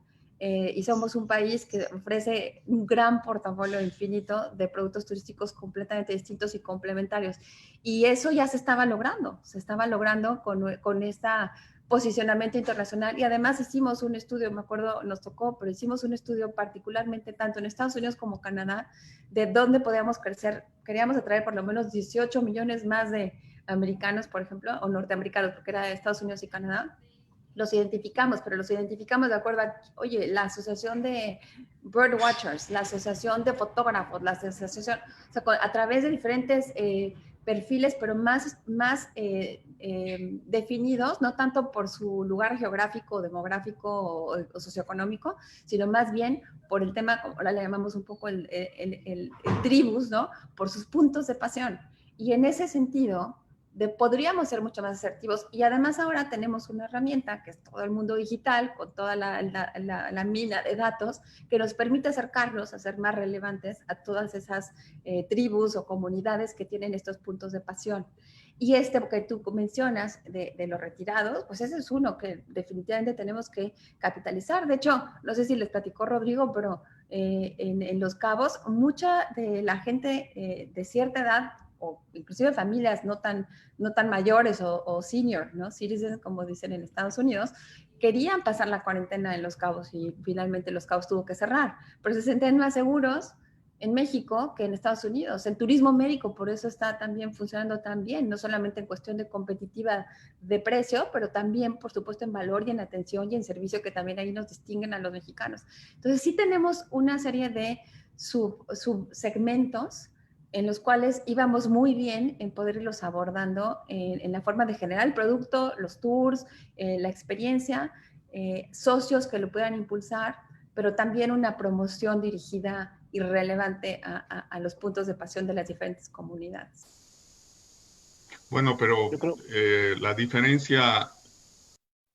y somos un país que ofrece un gran portafolio infinito de productos turísticos completamente distintos y complementarios. Y eso ya se estaba logrando con este posicionamiento internacional. Y además hicimos un estudio, me acuerdo, nos tocó, pero hicimos un estudio particularmente tanto en Estados Unidos como Canadá, de dónde podíamos crecer. Queríamos atraer por lo menos 18 millones más de americanos, por ejemplo, o norteamericanos, porque era de Estados Unidos y Canadá. Los identificamos, pero los identificamos de acuerdo a, oye, la asociación de bird watchers, la asociación de fotógrafos, la asociación, o sea, a través de diferentes perfiles, pero más definidos, no tanto por su lugar geográfico, demográfico o socioeconómico, sino más bien por el tema, como ahora le llamamos un poco el tribus, ¿no? Por sus puntos de pasión. Y en ese sentido, podríamos ser mucho más asertivos. Y además ahora tenemos una herramienta que es todo el mundo digital, con toda la mina de datos, que nos permite acercarnos a ser más relevantes a todas esas tribus o comunidades que tienen estos puntos de pasión. Y que tú mencionas de los retirados, pues ese es uno que definitivamente tenemos que capitalizar. De hecho, no sé si les platicó Rodrigo, pero en Los Cabos, mucha de la gente de cierta edad, o inclusive familias no tan mayores o senior, ¿no? Citizens, como dicen en Estados Unidos, querían pasar la cuarentena en Los Cabos y finalmente Los Cabos tuvo que cerrar, pero se sentían más seguros en México que en Estados Unidos. El turismo médico por eso está también funcionando tan bien, no solamente en cuestión de competitiva de precio, pero también, por supuesto, en valor y en atención y en servicio, que también ahí nos distinguen a los mexicanos. Entonces, sí tenemos una serie de subsegmentos en los cuales íbamos muy bien en poder irlos abordando en la forma de generar el producto, los tours, la experiencia, socios que lo puedan impulsar, pero también una promoción dirigida y relevante a los puntos de pasión de las diferentes comunidades. Bueno, pero la diferencia,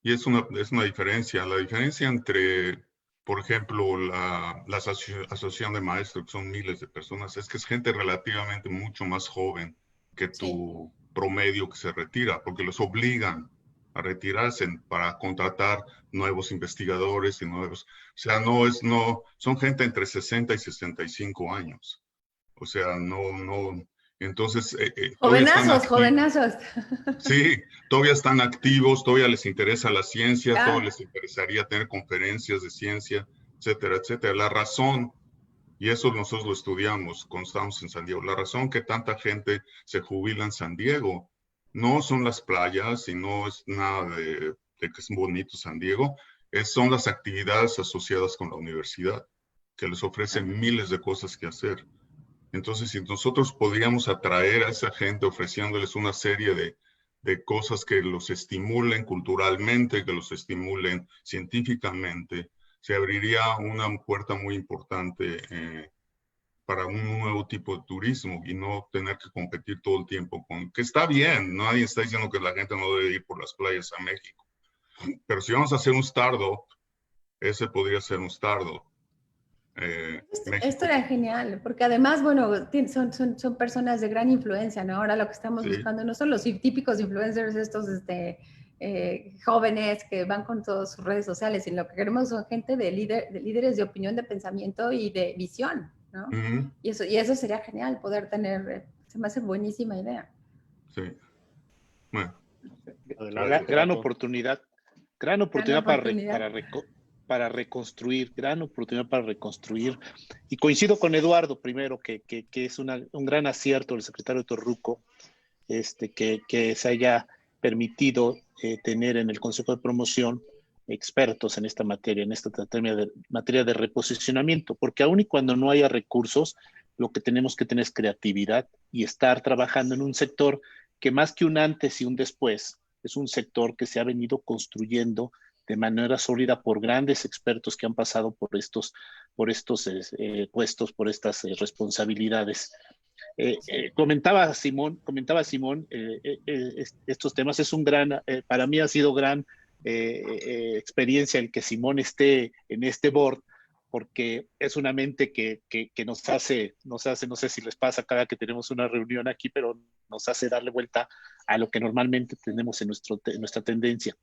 y es una diferencia, la diferencia entre, por ejemplo, la asociación de maestros, que son miles de personas, es que es gente relativamente mucho más joven que tu promedio que se retira, porque los obligan a retirarse para contratar nuevos investigadores y nuevos, o sea, son gente entre 60 y 65 años. O sea, entonces... jovenazos. Sí, todavía están activos, todavía les interesa la ciencia, todavía les interesaría tener conferencias de ciencia, etcétera, etcétera. La razón, y eso nosotros lo estudiamos cuando estábamos en San Diego, la razón que tanta gente se jubila en San Diego no son las playas y no es nada de que es bonito San Diego, son las actividades asociadas con la universidad, que les ofrecen miles de cosas que hacer. Entonces, si nosotros podríamos atraer a esa gente ofreciéndoles una serie de cosas que los estimulen culturalmente, que los estimulen científicamente, se abriría una puerta muy importante para un nuevo tipo de turismo y no tener que competir todo el tiempo que está bien, nadie está diciendo que la gente no debe ir por las playas a México, pero si vamos a hacer un startup, ese podría ser un startup. Esto era genial, porque además, bueno, son personas de gran influencia, ¿no? Ahora lo que estamos buscando no son los típicos influencers estos jóvenes que van con todas sus redes sociales, sino lo que queremos son gente de líderes de opinión, de pensamiento y de visión, ¿no? Y eso sería genial poder tener, se me hace buenísima idea. Sí. Bueno. Gran oportunidad para reconstruir, gran oportunidad para reconstruir. Y coincido con Eduardo primero, que es un gran acierto el secretario Torruco, que se haya permitido tener en el Consejo de Promoción expertos en esta materia, materia de reposicionamiento, porque aun y cuando no haya recursos, lo que tenemos que tener es creatividad y estar trabajando en un sector que más que un antes y un después, es un sector que se ha venido construyendo de manera sólida por grandes expertos que han pasado por estos puestos, por estas responsabilidades. Comentaba Simón, estos temas, para mí ha sido gran experiencia el que Simón esté en este board, porque es una mente que nos hace, no sé si les pasa cada que tenemos una reunión aquí, pero nos hace darle vuelta a lo que normalmente tenemos en nuestra tendencia.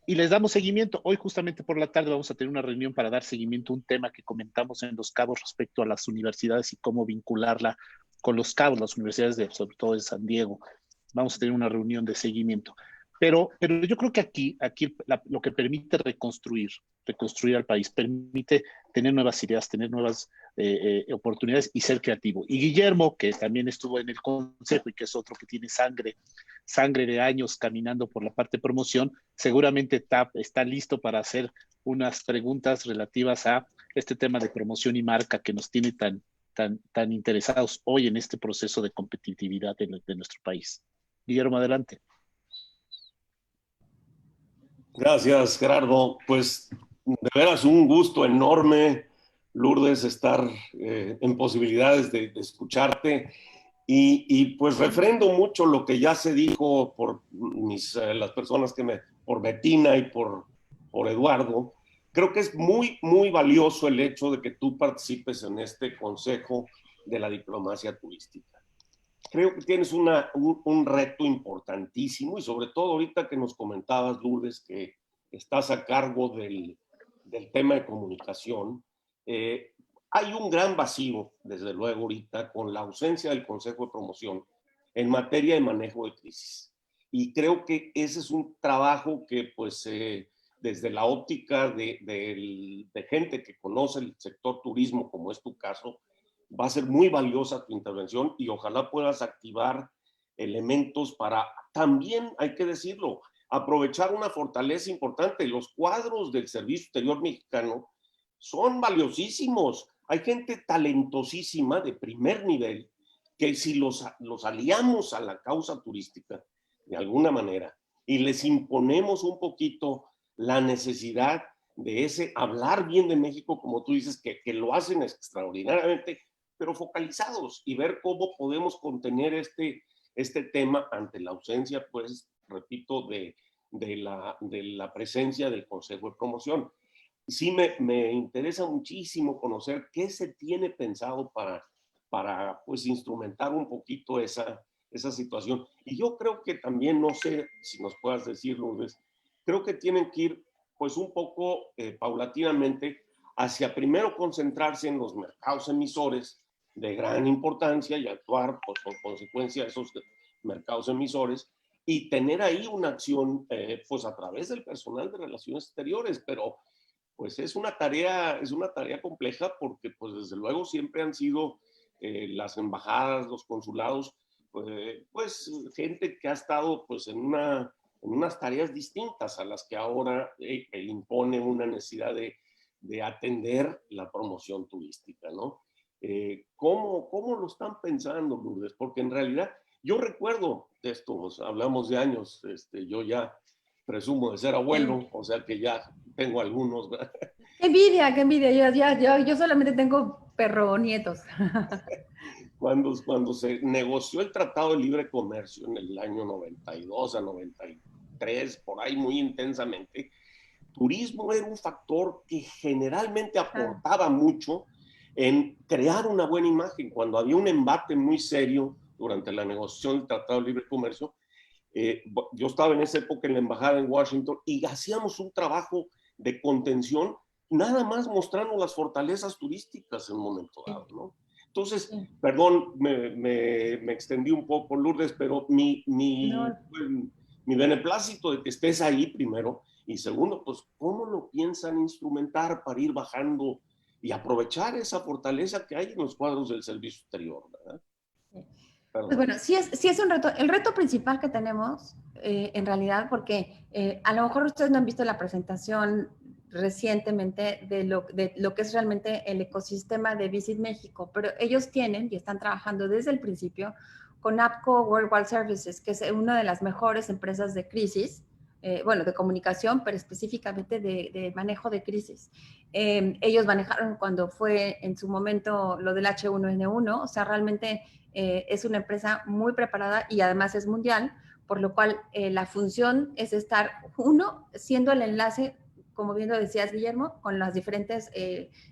Y les damos seguimiento. Hoy justamente por la tarde vamos a tener una reunión para dar seguimiento a un tema que comentamos en Los Cabos respecto a las universidades y cómo vincularla con Los Cabos, las universidades sobre todo de San Diego. Vamos a tener una reunión de seguimiento. Pero yo creo que aquí lo que permite reconstruir al país, permite tener nuevas ideas, tener nuevas oportunidades y ser creativo. Y Guillermo, que también estuvo en el consejo y que es otro que tiene sangre de años caminando por la parte de promoción, seguramente está listo para hacer unas preguntas relativas a este tema de promoción y marca que nos tiene tan interesados hoy en este proceso de competitividad de nuestro país. Guillermo, adelante. Gracias, Gerardo. Pues de veras un gusto enorme, Lourdes, estar en posibilidades de escucharte Y pues refrendo mucho lo que ya se dijo por las personas por Bettina y por Eduardo. Creo que es muy, muy valioso el hecho de que tú participes en este consejo de la diplomacia turística. Creo que tienes un reto importantísimo y sobre todo ahorita que nos comentabas, Lourdes, que estás a cargo del tema de comunicación. Hay un gran vacío, desde luego, ahorita con la ausencia del Consejo de Promoción en materia de manejo de crisis. Y creo que ese es un trabajo que, pues, desde la óptica de gente que conoce el sector turismo, como es tu caso, va a ser muy valiosa tu intervención y ojalá puedas activar elementos para también, hay que decirlo, aprovechar una fortaleza importante. Los cuadros del Servicio Exterior Mexicano son valiosísimos. Hay gente talentosísima de primer nivel que si los aliamos a la causa turística de alguna manera y les imponemos un poquito la necesidad de ese hablar bien de México, como tú dices, que lo hacen extraordinariamente, pero focalizados, y ver cómo podemos contener este tema ante la ausencia, pues, repito, de la presencia del Consejo de Promoción. Sí me interesa muchísimo conocer qué se tiene pensado para pues, instrumentar un poquito esa situación. Y yo creo que también, no sé si nos puedas decir, Lourdes, creo que tienen que ir pues un poco paulatinamente hacia primero concentrarse en los mercados emisores de gran importancia y actuar pues, por consecuencia de esos mercados emisores y tener ahí una acción pues a través del personal de relaciones exteriores, pero pues es una tarea compleja porque pues desde luego siempre han sido las embajadas, los consulados, pues gente que ha estado pues en unas tareas distintas a las que ahora impone una necesidad de atender la promoción turística, ¿no? ¿Cómo lo están pensando, Lourdes? Porque en realidad yo recuerdo de esto, hablamos de años, yo ya presumo de ser abuelo, o sea que ya tengo algunos. Qué envidia, qué envidia. Yo solamente tengo perro nietos. Cuando se negoció el Tratado de Libre Comercio en el año 92 a 93, por ahí muy intensamente, turismo era un factor que generalmente aportaba mucho en crear una buena imagen. Cuando había un embate muy serio durante la negociación del Tratado de Libre Comercio, yo estaba en esa época en la embajada en Washington y hacíamos un trabajo de contención, nada más mostrando las fortalezas turísticas en un momento dado, ¿no? Entonces, perdón, me extendí un poco, Lourdes, pero mi beneplácito de que estés ahí primero, y segundo, pues, ¿cómo lo piensan instrumentar para ir bajando y aprovechar esa fortaleza que hay en los cuadros del servicio exterior, ¿verdad? Pues bueno, sí es un reto. El reto principal que tenemos, en realidad, porque a lo mejor ustedes no han visto la presentación recientemente de lo que es realmente el ecosistema de Visit México, pero ellos tienen y están trabajando desde el principio con APCO Worldwide Services, que es una de las mejores empresas de crisis, bueno, de comunicación, pero específicamente de manejo de crisis. Ellos manejaron cuando fue en su momento lo del H1N1, o sea, realmente es una empresa muy preparada y además es mundial, por lo cual la función es estar, uno, siendo el enlace, como bien lo decías, Guillermo, con las diferentes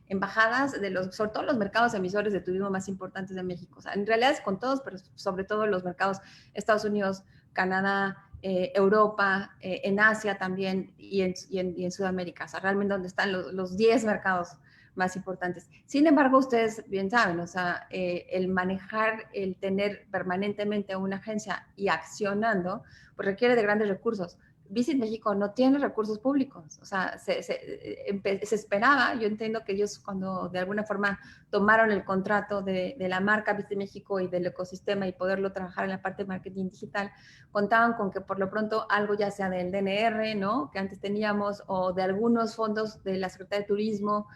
embajadas, sobre todo los mercados emisores de turismo más importantes de México. O sea, en realidad es con todos, pero sobre todo los mercados Estados Unidos, Canadá, Europa, en Asia también y en Sudamérica. O sea, realmente donde están los 10 mercados más importantes. Sin embargo, ustedes bien saben, o sea, el manejar, el tener permanentemente una agencia y accionando, pues requiere de grandes recursos. Visit México no tiene recursos públicos, o sea, se esperaba, yo entiendo que ellos cuando de alguna forma tomaron el contrato de la marca Visit México y del ecosistema y poderlo trabajar en la parte de marketing digital, contaban con que por lo pronto algo ya sea del DNR, ¿no?, que antes teníamos, o de algunos fondos de la Secretaría de Turismo,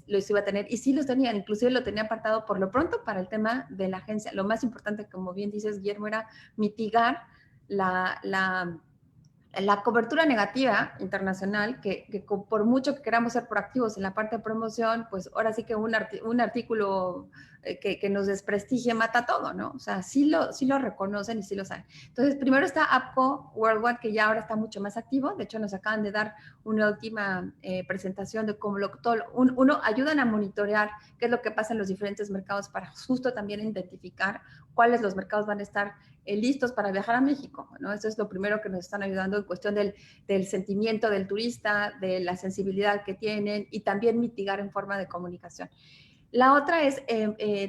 los iba a tener, y sí los tenían, inclusive lo tenía apartado por lo pronto para el tema de la agencia. Lo más importante, como bien dices, Guillermo, era mitigar la cobertura negativa internacional, que por mucho que queramos ser proactivos en la parte de promoción, pues ahora sí que un artículo que nos desprestigie mata todo, ¿no? O sea, sí lo reconocen y sí lo saben. Entonces, primero está APCO Worldwide, que ya ahora está mucho más activo. De hecho, nos acaban de dar una última presentación de cómo uno ayudan a monitorear qué es lo que pasa en los diferentes mercados para justo también identificar cuáles los mercados van a estar listos para viajar a México, ¿no? Eso es lo primero que nos están ayudando en cuestión del sentimiento del turista, de la sensibilidad que tienen y también mitigar en forma de comunicación. La otra es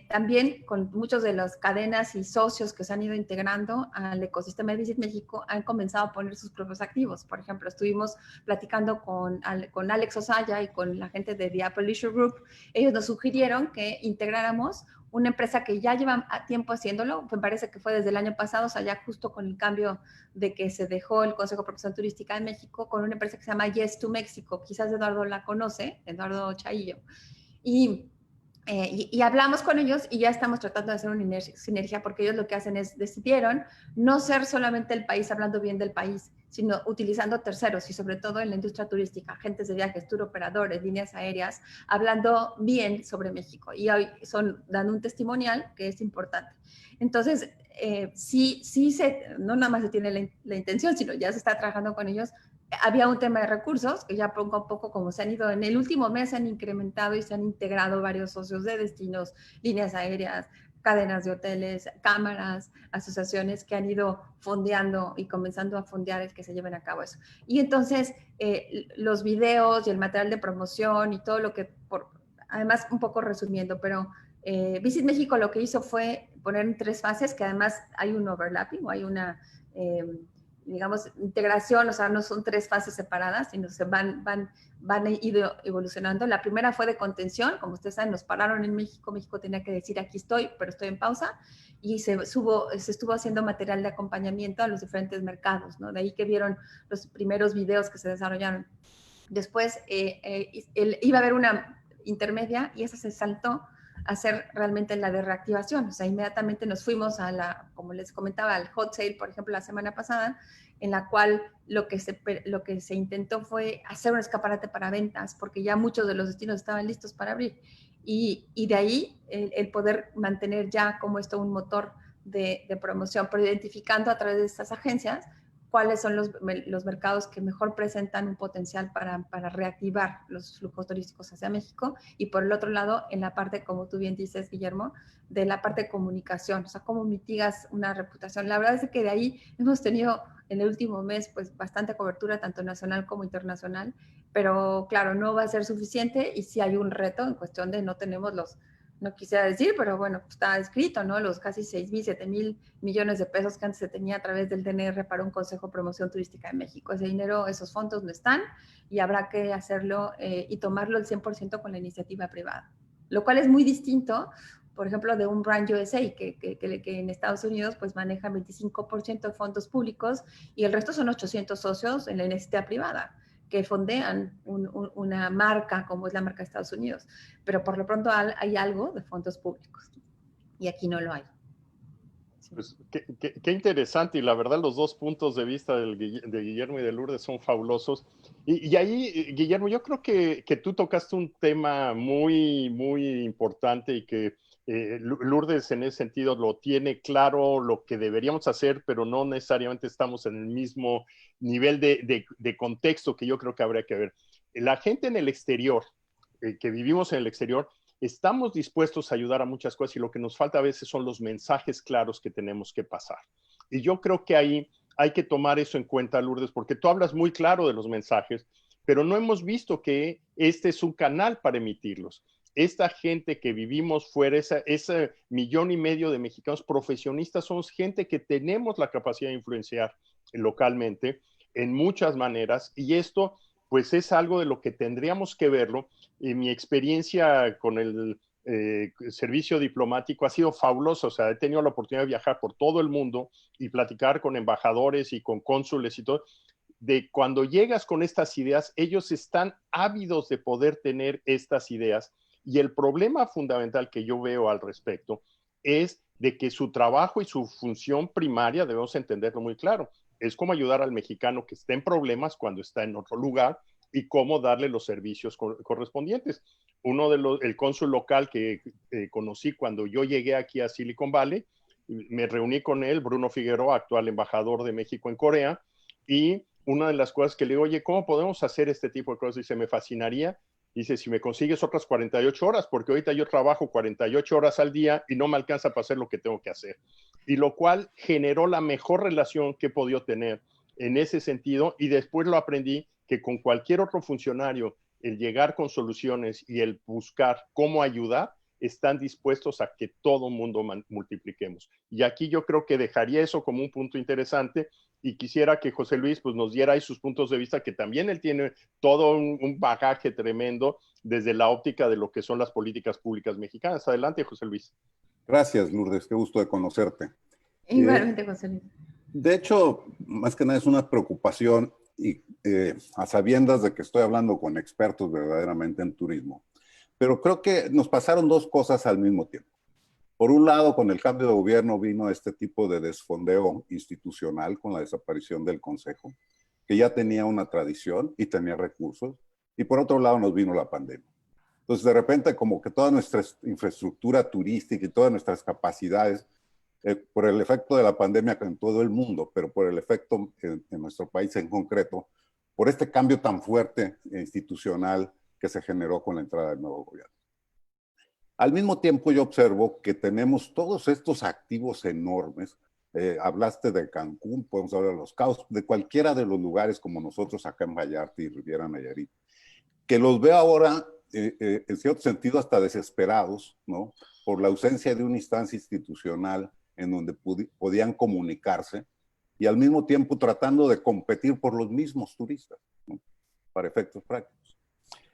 también con muchos de las cadenas y socios que se han ido integrando al ecosistema de Visit México han comenzado a poner sus propios activos. Por ejemplo, estuvimos platicando con Alex Osaya y con la gente de The Apple Leisure Group. Ellos nos sugirieron que integráramos una empresa que ya lleva tiempo haciéndolo, me parece que fue desde el año pasado, o sea, ya justo con el cambio de que se dejó el Consejo de Promoción Turística en México, con una empresa que se llama Yes to Mexico. Quizás Eduardo la conoce, Eduardo Chaillo. Y hablamos con ellos y ya estamos tratando de hacer una sinergia porque ellos lo que hacen es, decidieron no ser solamente el país hablando bien del país, sino utilizando terceros y sobre todo en la industria turística, agentes de viajes, tour operadores, líneas aéreas, hablando bien sobre México y hoy dando un testimonial que es importante. Entonces, no nada más se tiene la intención, sino ya se está trabajando con ellos. Había un tema de recursos que ya poco a poco, como se han ido en el último mes, se han incrementado y se han integrado varios socios de destinos, líneas aéreas, cadenas de hoteles, cámaras, asociaciones que han ido fondeando y comenzando a fondear el que se lleven a cabo eso. Y entonces los videos y el material de promoción y todo lo que, además un poco resumiendo, pero Visit México lo que hizo fue poner en 3 fases, que además hay un overlapping o hay una digamos, integración, o sea, no son 3 fases separadas, sino se van ido evolucionando. La primera fue de contención, como ustedes saben, nos pararon en México, México tenía que decir aquí estoy, pero estoy en pausa, y se estuvo haciendo material de acompañamiento a los diferentes mercados, ¿no? De ahí que vieron los primeros videos que se desarrollaron. Después iba a haber una intermedia y esa se saltó a hacer realmente la de reactivación. O sea, inmediatamente nos fuimos como les comentaba, al hot sale, por ejemplo, la semana pasada, en la cual lo que se intentó fue hacer un escaparate para ventas, porque ya muchos de los destinos estaban listos para abrir. Y de ahí el poder mantener ya como esto un motor de promoción, pero identificando a través de estas agencias cuáles son los mercados que mejor presentan un potencial para reactivar los flujos turísticos hacia México. Y por el otro lado, en la parte, como tú bien dices, Guillermo, de la parte de comunicación, o sea, cómo mitigas una reputación. La verdad es que de ahí hemos tenido en el último mes pues bastante cobertura, tanto nacional como internacional, pero claro, no va a ser suficiente y sí hay un reto en cuestión de no tenemos no quisiera decir, pero bueno, pues está escrito, ¿no? Los casi 6,000, 7,000 millones de pesos que antes se tenía a través del DNR para un Consejo de Promoción Turística de México. Ese dinero, esos fondos no están y habrá que hacerlo y tomarlo el 100% con la iniciativa privada, lo cual es muy distinto, por ejemplo, de un Brand USA que en Estados Unidos pues maneja 25% de fondos públicos y el resto son 800 socios en la iniciativa privada que fondean una marca como es la marca de Estados Unidos. Pero por lo pronto hay algo de fondos públicos y aquí no lo hay. Sí. Pues, qué interesante, y la verdad los 2 puntos de vista de Guillermo y de Lourdes son fabulosos. Y ahí, Guillermo, yo creo que tú tocaste un tema muy, muy importante y que Lourdes en ese sentido lo tiene claro lo que deberíamos hacer, pero no necesariamente estamos en el mismo nivel de contexto que yo creo que habría que ver. La gente en el exterior, que vivimos en el exterior, estamos dispuestos a ayudar a muchas cosas y lo que nos falta a veces son los mensajes claros que tenemos que pasar. Y yo creo que ahí hay que tomar eso en cuenta, Lourdes, porque tú hablas muy claro de los mensajes, pero no hemos visto que este es un canal para emitirlos. Esta gente que vivimos fuera, ese 1,5 millones de mexicanos profesionistas, somos gente que tenemos la capacidad de influenciar localmente en muchas maneras, y esto pues es algo de lo que tendríamos que verlo. Mi experiencia con el servicio diplomático ha sido fabulosa, o sea, he tenido la oportunidad de viajar por todo el mundo y platicar con embajadores y con cónsules y todo, de cuando llegas con estas ideas, ellos están ávidos de poder tener estas ideas. Y el problema fundamental que yo veo al respecto es de que su trabajo y su función primaria, debemos entenderlo muy claro, es cómo ayudar al mexicano que está en problemas cuando está en otro lugar y cómo darle los servicios correspondientes. el cónsul local que conocí cuando yo llegué aquí a Silicon Valley, me reuní con él, Bruno Figueroa, actual embajador de México en Corea, y una de las cosas que le digo, oye, ¿cómo podemos hacer este tipo de cosas? Dice, me fascinaría. Dice, si me consigues otras 48 horas, porque ahorita yo trabajo 48 horas al día y no me alcanza para hacer lo que tengo que hacer. Y lo cual generó la mejor relación que he podido tener en ese sentido, y después lo aprendí que con cualquier otro funcionario, el llegar con soluciones y el buscar cómo ayudar, están dispuestos a que todo mundo multipliquemos. Y aquí yo creo que dejaría eso como un punto interesante, y quisiera que José Luis pues, nos diera ahí sus puntos de vista, que también él tiene todo un bagaje tremendo desde la óptica de lo que son las políticas públicas mexicanas. Adelante, José Luis. Gracias, Lourdes, qué gusto de conocerte. Igualmente, José Luis. De hecho, más que nada es una preocupación, y a sabiendas de que estoy hablando con expertos verdaderamente en turismo. Pero creo que nos pasaron dos cosas al mismo tiempo. Por un lado, con el cambio de gobierno vino este tipo de desfondeo institucional con la desaparición del Consejo, que ya tenía una tradición y tenía recursos. Y por otro lado nos vino la pandemia. Entonces, de repente, como que toda nuestra infraestructura turística y todas nuestras capacidades, por el efecto de la pandemia en todo el mundo, pero por el efecto en nuestro país en concreto, por este cambio tan fuerte institucional que se generó con la entrada del nuevo gobierno. Al mismo tiempo yo observo que tenemos todos estos activos enormes. Hablaste de Cancún, podemos hablar de Los Cabos, de cualquiera de los lugares como nosotros acá en Vallarta y Riviera Nayarit, que los veo ahora en cierto sentido hasta desesperados, ¿no? Por la ausencia de una instancia institucional en donde podían comunicarse, y al mismo tiempo tratando de competir por los mismos turistas, ¿no? Para efectos prácticos.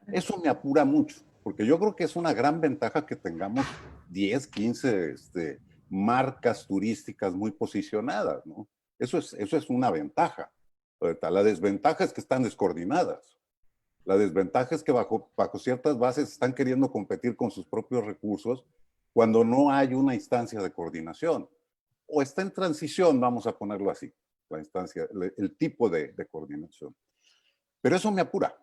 Eso me apura mucho, porque yo creo que es una gran ventaja que tengamos 10, 15 marcas turísticas muy posicionadas, ¿no? Eso es una ventaja. La desventaja es que están descoordinadas. La desventaja es que bajo ciertas bases están queriendo competir con sus propios recursos cuando no hay una instancia de coordinación. O está en transición, vamos a ponerlo así, la instancia, el tipo de coordinación. Pero eso me apura,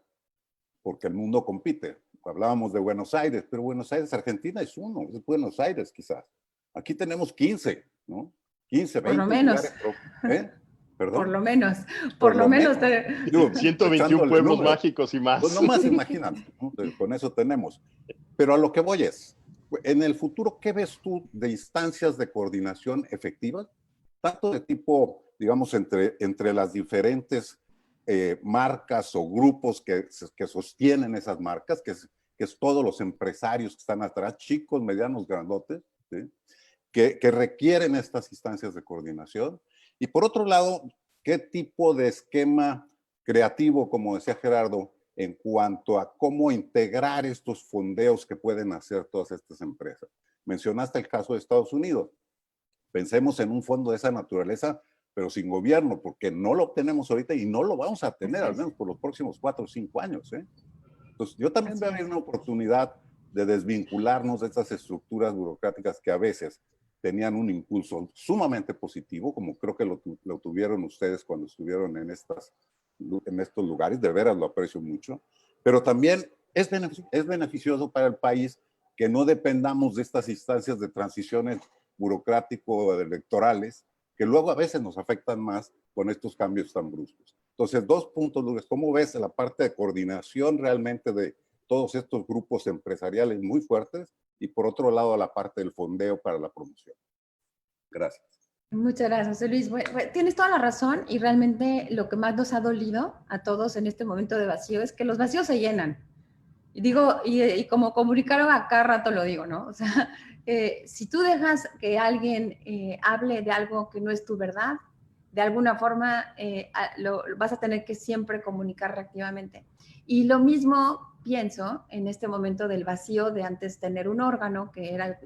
porque el mundo compite. Hablábamos de Buenos Aires, pero Buenos Aires, Argentina es uno, es Buenos Aires quizás. Aquí tenemos 15, ¿no? 15, 20 por lo menos. Lugares. ¿Perdón? Por lo menos. Digo, 121 pueblos números mágicos y más. Pues no más, imagínate, ¿no? Con eso tenemos. Pero a lo que voy es, en el futuro, ¿qué ves tú de instancias de coordinación efectivas? Tanto de tipo, digamos, entre las diferentes marcas o grupos que sostienen esas marcas, que es todos los empresarios que están atrás, chicos, medianos, grandotes, ¿sí? que requieren estas instancias de coordinación. Y por otro lado, ¿qué tipo de esquema creativo, como decía Gerardo, en cuanto a cómo integrar estos fondeos que pueden hacer todas estas empresas? Mencionaste el caso de Estados Unidos. Pensemos en un fondo de esa naturaleza, pero sin gobierno, porque no lo tenemos ahorita y no lo vamos a tener, al menos por los próximos 4 o 5 años. Entonces, yo también veo una oportunidad de desvincularnos de estas estructuras burocráticas que a veces tenían un impulso sumamente positivo, como creo que lo tuvieron ustedes cuando estuvieron en estos lugares, de veras lo aprecio mucho, pero también es beneficioso para el país que no dependamos de estas instancias de transiciones burocrático-electorales, que luego a veces nos afectan más con estos cambios tan bruscos. Entonces, 2 puntos, Lourdes. ¿Cómo ves la parte de coordinación realmente de todos estos grupos empresariales muy fuertes? Y por otro lado, la parte del fondeo para la promoción. Gracias. Muchas gracias, José Luis. Bueno, tienes toda la razón, y realmente lo que más nos ha dolido a todos en este momento de vacío es que los vacíos se llenan. Y digo, y como comunicaron a cada rato lo digo, ¿no? O sea, si tú dejas que alguien hable de algo que no es tu verdad, de alguna forma lo vas a tener que siempre comunicar reactivamente. Y lo mismo pienso en este momento del vacío de antes tener un órgano que era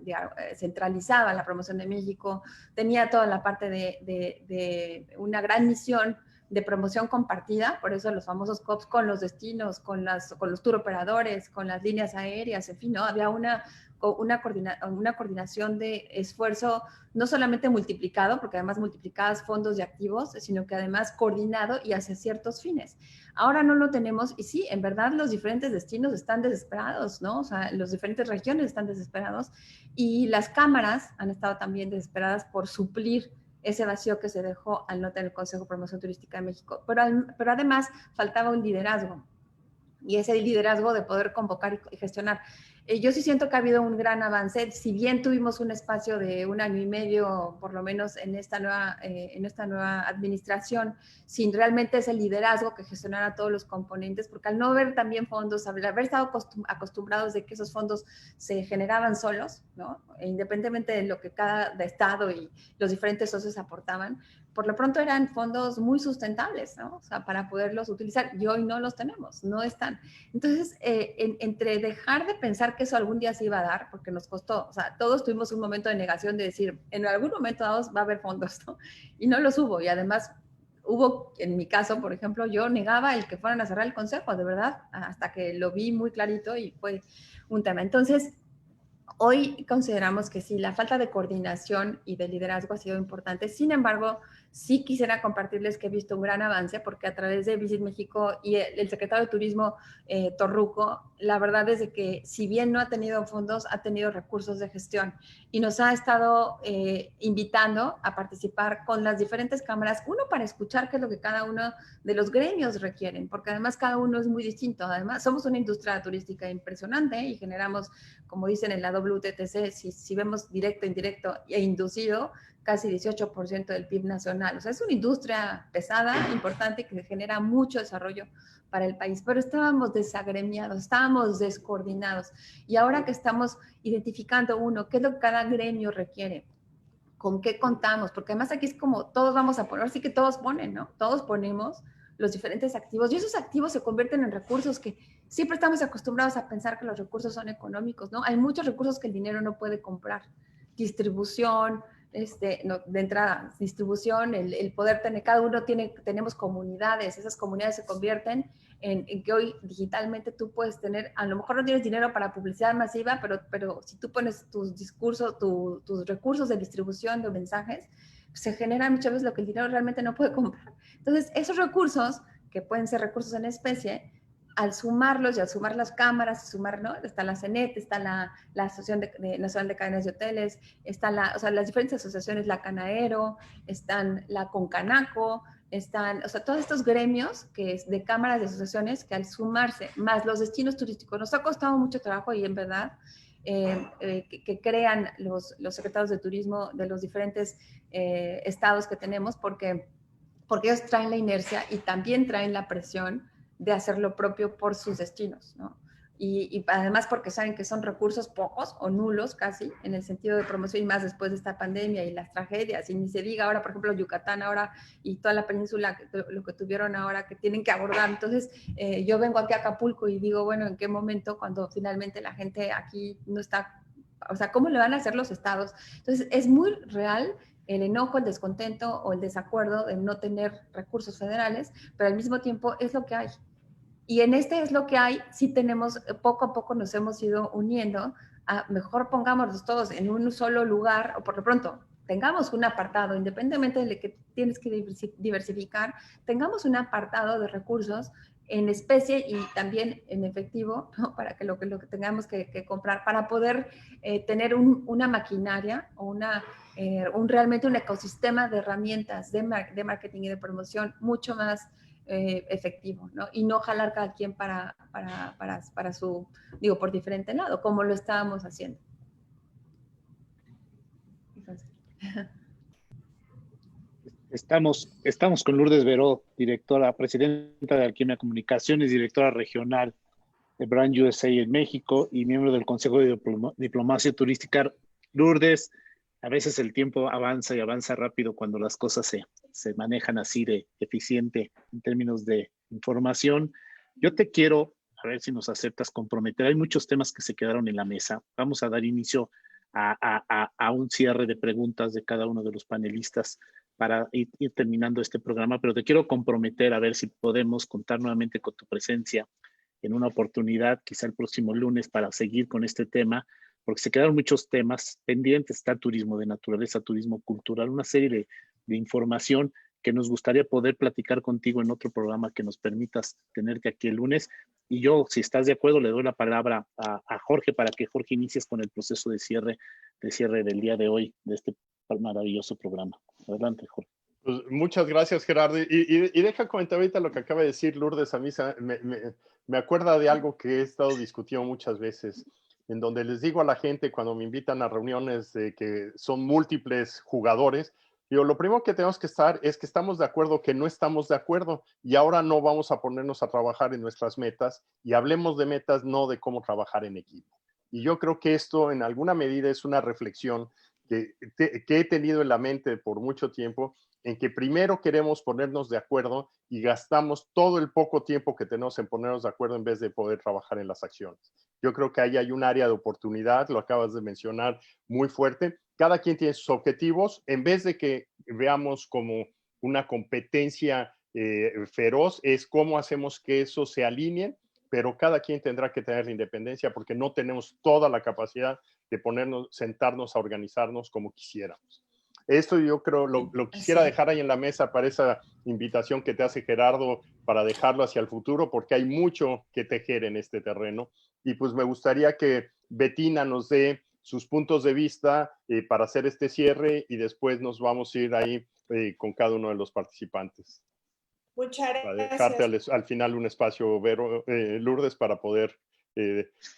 centralizaba la promoción de México, tenía toda la parte de una gran misión de promoción compartida, por eso los famosos COPs con los destinos, con los tour operadores, con las líneas aéreas, en fin, ¿no? Había una coordinación de esfuerzo no solamente multiplicado, porque además multiplicadas fondos y activos, sino que además coordinado y hacia ciertos fines. Ahora no lo tenemos y sí, en verdad los diferentes destinos están desesperados, ¿no? O sea, las diferentes regiones están desesperados y las cámaras han estado también desesperadas por suplir ese vacío que se dejó al no tener el Consejo de Promoción Turística de México. Pero además faltaba un liderazgo y ese liderazgo de poder convocar y gestionar. Yo sí siento que ha habido un gran avance, si bien tuvimos un espacio de 1 año y medio, por lo menos en esta nueva administración, sin realmente ese liderazgo que gestionara todos los componentes, porque al no haber también fondos, al haber estado acostumbrados de que esos fondos se generaban solos, ¿no? E independientemente de lo que cada estado y los diferentes socios aportaban, por lo pronto eran fondos muy sustentables, ¿no? O sea, para poderlos utilizar. Y hoy no los tenemos, no están. Entonces, entre dejar de pensar que eso algún día se iba a dar, porque nos costó, o sea, todos tuvimos un momento de negación de decir, en algún momento dado va a haber fondos, ¿no? Y no los hubo. Y además, hubo, en mi caso, por ejemplo, yo negaba el que fueran a cerrar el consejo, de verdad, hasta que lo vi muy clarito y fue un tema. Entonces, hoy consideramos que sí, la falta de coordinación y de liderazgo ha sido importante. Sin embargo, sí quisiera compartirles que he visto un gran avance porque a través de Visit México y el secretario de Turismo, Torruco, la verdad es de que si bien no ha tenido fondos, ha tenido recursos de gestión y nos ha estado invitando a participar con las diferentes cámaras, uno para escuchar qué es lo que cada uno de los gremios requieren, porque además cada uno es muy distinto. Además, somos una industria turística impresionante y generamos, como dicen en la WTTC, si vemos directo, indirecto e inducido, casi 18% del PIB nacional. O sea, es una industria pesada, importante, que genera mucho desarrollo para el país, pero estábamos desagremiados, estábamos descoordinados. Y ahora que estamos identificando qué es lo que cada gremio requiere, con qué contamos, porque además aquí es como todos vamos a poner, sí que todos ponen, ¿no? Todos ponemos los diferentes activos y esos activos se convierten en recursos que siempre estamos acostumbrados a pensar que los recursos son económicos, ¿no? Hay muchos recursos que el dinero no puede comprar. Distribución, de entrada, distribución, el poder tener, cada uno tenemos comunidades, esas comunidades se convierten en que hoy digitalmente tú puedes tener, a lo mejor no tienes dinero para publicidad masiva, pero si tú pones tus discursos, tus recursos de distribución de mensajes, se genera muchas veces lo que el dinero realmente no puede comprar. Entonces, esos recursos, que pueden ser recursos en especie, al sumarlos y al sumar las cámaras, ¿no? Está la CENET, está la Asociación Nacional de Cadenas de Hoteles, está las diferentes asociaciones, la Canaero, están la Concanaco, están, todos estos gremios de cámaras de asociaciones que al sumarse, más los destinos turísticos, nos ha costado mucho trabajo y en verdad que crean los secretarios de turismo de los diferentes estados que tenemos, porque ellos traen la inercia y también traen la presión de hacer lo propio por sus destinos, ¿no? Y además porque saben que son recursos pocos o nulos casi en el sentido de promoción y más después de esta pandemia y las tragedias, y ni se diga ahora, por ejemplo, Yucatán ahora y toda la península, lo que tuvieron ahora que tienen que abordar. Entonces, yo vengo aquí a Acapulco y digo, bueno, ¿en qué momento cuando finalmente la gente aquí no está, o sea, cómo le van a hacer los estados? Entonces, es muy real el enojo, el descontento o el desacuerdo de no tener recursos federales, pero al mismo tiempo es lo que hay. Y en es lo que hay, sí tenemos, poco a poco nos hemos ido uniendo a mejor pongámonos todos en un solo lugar, o por lo pronto tengamos un apartado, independientemente de que tienes que diversificar, tengamos un apartado de recursos en especie y también en efectivo, ¿no? Para que lo que tengamos que comprar, para poder tener una maquinaria o realmente un ecosistema de herramientas de marketing y de promoción mucho más efectivo, ¿no? Y no jalar cada quien para su, digo, por diferente lado, como lo estábamos haciendo. Entonces. Estamos con Lourdes Veró, directora, presidenta de Alquimia Comunicaciones, directora regional de Brand USA en México y miembro del Consejo de Diplomacia Turística. Lourdes, a veces el tiempo avanza y avanza rápido cuando las cosas se manejan así de eficiente en términos de información. Yo te quiero, a ver si nos aceptas comprometer. Hay muchos temas que se quedaron en la mesa. Vamos a dar inicio a un cierre de preguntas de cada uno de los panelistas para ir terminando este programa, pero te quiero comprometer a ver si podemos contar nuevamente con tu presencia en una oportunidad, quizá el próximo lunes, para seguir con este tema, porque se quedaron muchos temas pendientes. Está turismo de naturaleza, turismo cultural, una serie de información que nos gustaría poder platicar contigo en otro programa que nos permitas tenerte aquí el lunes. Y yo, si estás de acuerdo, le doy la palabra a Jorge para que Jorge inicies con el proceso de cierre del día de hoy, de este maravilloso programa. Adelante, Jorge. Pues muchas gracias, Gerardo. Y deja comentar ahorita lo que acaba de decir Lourdes. A mí me acuerda de algo que he estado discutiendo muchas veces, en donde les digo a la gente cuando me invitan a reuniones de que son múltiples jugadores, digo, lo primero que tenemos que estar es que estamos de acuerdo, que no estamos de acuerdo, y ahora no vamos a ponernos a trabajar en nuestras metas, y hablemos de metas, no de cómo trabajar en equipo. Y yo creo que esto en alguna medida es una reflexión que he tenido en la mente por mucho tiempo, en que primero queremos ponernos de acuerdo y gastamos todo el poco tiempo que tenemos en ponernos de acuerdo en vez de poder trabajar en las acciones. Yo creo que ahí hay un área de oportunidad, lo acabas de mencionar, muy fuerte. Cada quien tiene sus objetivos, en vez de que veamos como una competencia feroz, es cómo hacemos que eso se alinee, pero cada quien tendrá que tener la independencia porque no tenemos toda la capacidad de sentarnos a organizarnos como quisiéramos. Esto yo creo, lo quisiera dejar ahí en la mesa para esa invitación que te hace Gerardo, para dejarlo hacia el futuro, porque hay mucho que tejer en este terreno. Y pues me gustaría que Bettina nos dé sus puntos de vista para hacer este cierre y después nos vamos a ir ahí con cada uno de los participantes. Muchas gracias. Para dejarte al final un espacio, Lourdes, para poder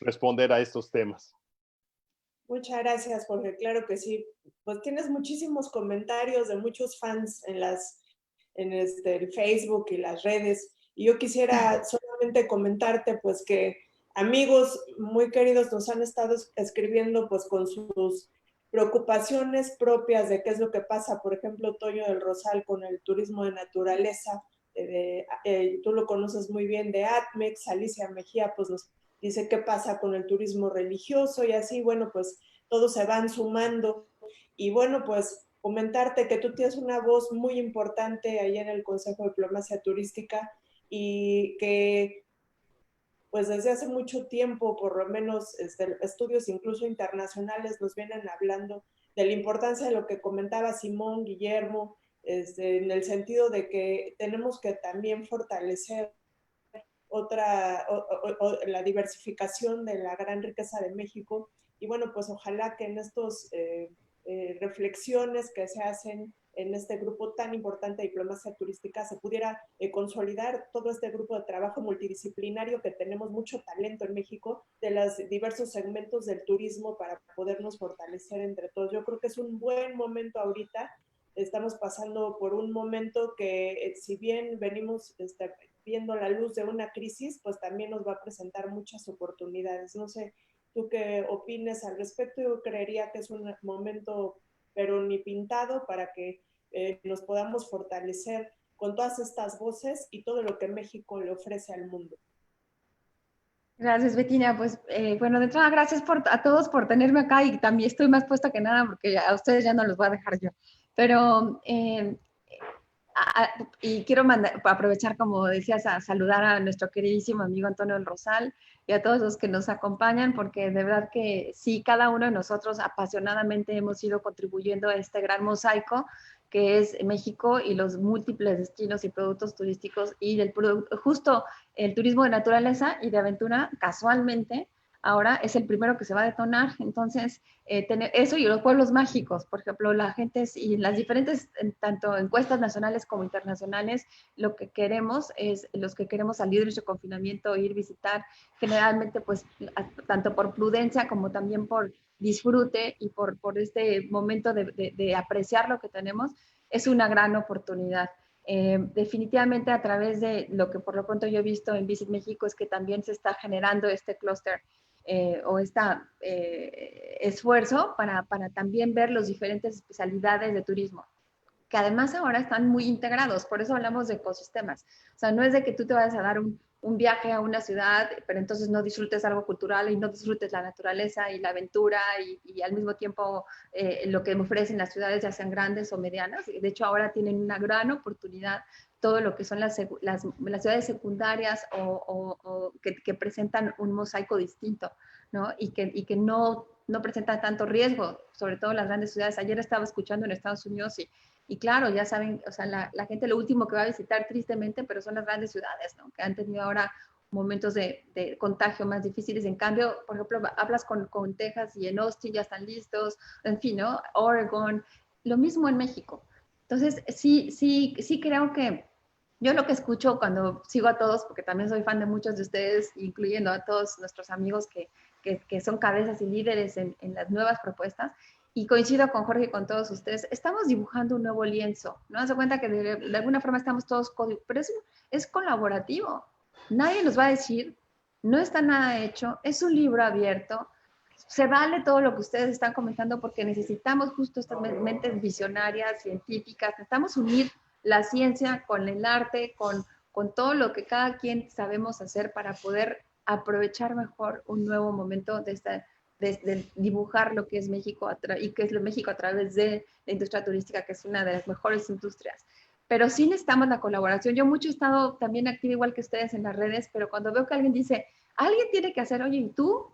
responder a estos temas. Muchas gracias, Jorge. Claro que sí. Pues tienes muchísimos comentarios de muchos fans en el Facebook y las redes. Y yo quisiera solamente comentarte, pues, que amigos muy queridos nos han estado escribiendo, pues, con sus preocupaciones propias de qué es lo que pasa. Por ejemplo, Toño del Rosal con el turismo de naturaleza. Tú lo conoces muy bien, de ATMEX. Alicia Mejía, pues, nos dice qué pasa con el turismo religioso y así, bueno, pues todos se van sumando. Y bueno, pues comentarte que tú tienes una voz muy importante ahí en el Consejo de Diplomacia Turística y que pues desde hace mucho tiempo, por lo menos estudios incluso internacionales nos vienen hablando de la importancia de lo que comentaba Simón, Guillermo, en el sentido de que tenemos que también fortalecer la diversificación de la gran riqueza de México. Y bueno, pues ojalá que en estas reflexiones que se hacen en este grupo tan importante de diplomacia turística se pudiera consolidar todo este grupo de trabajo multidisciplinario que tenemos mucho talento en México de los diversos segmentos del turismo para podernos fortalecer entre todos. Yo creo que es un buen momento ahorita. Estamos pasando por un momento que si bien venimos viendo la luz de una crisis, pues también nos va a presentar muchas oportunidades. No sé, tú qué opines al respecto. Yo creería que es un momento, pero ni pintado, para que nos podamos fortalecer con todas estas voces y todo lo que México le ofrece al mundo. Gracias, Bettina. Pues bueno, de entrada, gracias a todos por tenerme acá y también estoy más puesta que nada porque a ustedes ya no los voy a dejar yo. Pero, y quiero aprovechar, como decías, a saludar a nuestro queridísimo amigo Antonio del Rosal y a todos los que nos acompañan, porque de verdad que sí, cada uno de nosotros apasionadamente hemos ido contribuyendo a este gran mosaico que es México y los múltiples destinos y productos turísticos y justo el turismo de naturaleza y de aventura, casualmente, ahora es el primero que se va a detonar. Entonces, eso y los pueblos mágicos, por ejemplo, la gente y las diferentes, tanto encuestas nacionales como internacionales, lo que queremos es, los que queremos salir de nuestro confinamiento, ir visitar, generalmente, pues, tanto por prudencia como también por disfrute y por este momento de apreciar lo que tenemos, es una gran oportunidad. Definitivamente a través de lo que por lo pronto yo he visto en Visit México es que también se está generando este clúster o este esfuerzo para también ver las diferentes especialidades de turismo, que además ahora están muy integrados, por eso hablamos de ecosistemas. O sea, no es de que tú te vayas a dar un viaje a una ciudad, pero entonces no disfrutes algo cultural y no disfrutes la naturaleza y la aventura y al mismo tiempo lo que me ofrecen las ciudades, ya sean grandes o medianas. De hecho, ahora tienen una gran oportunidad todo lo que son las ciudades secundarias o que presentan un mosaico distinto, ¿no? Y que no presentan tanto riesgo, sobre todo las grandes ciudades. Ayer estaba escuchando en Estados Unidos y claro, ya saben, o sea, la gente lo último que va a visitar tristemente, pero son las grandes ciudades, ¿no? Que han tenido ahora momentos de contagio más difíciles. En cambio, por ejemplo, hablas con Texas y en Austin ya están listos, en fin, ¿no? Oregon, lo mismo en México. Entonces, sí creo que yo lo que escucho cuando sigo a todos, porque también soy fan de muchos de ustedes, incluyendo a todos nuestros amigos que son cabezas y líderes en las nuevas propuestas, y coincido con Jorge y con todos ustedes, estamos dibujando un nuevo lienzo, ¿no? Se cuenta que de alguna forma estamos todos, pero es colaborativo. Nadie nos va a decir, no está nada hecho, es un libro abierto, se vale todo lo que ustedes están comentando porque necesitamos justo estas mentes visionarias, científicas, necesitamos unir la ciencia con el arte, con todo lo que cada quien sabemos hacer para poder aprovechar mejor un nuevo momento de dibujar lo que es México y que es México a través de la industria turística, que es una de las mejores industrias. Pero sí necesitamos la colaboración. Yo mucho he estado también activa igual que ustedes en las redes, pero cuando veo que alguien dice, alguien tiene que hacer, oye, ¿y tú?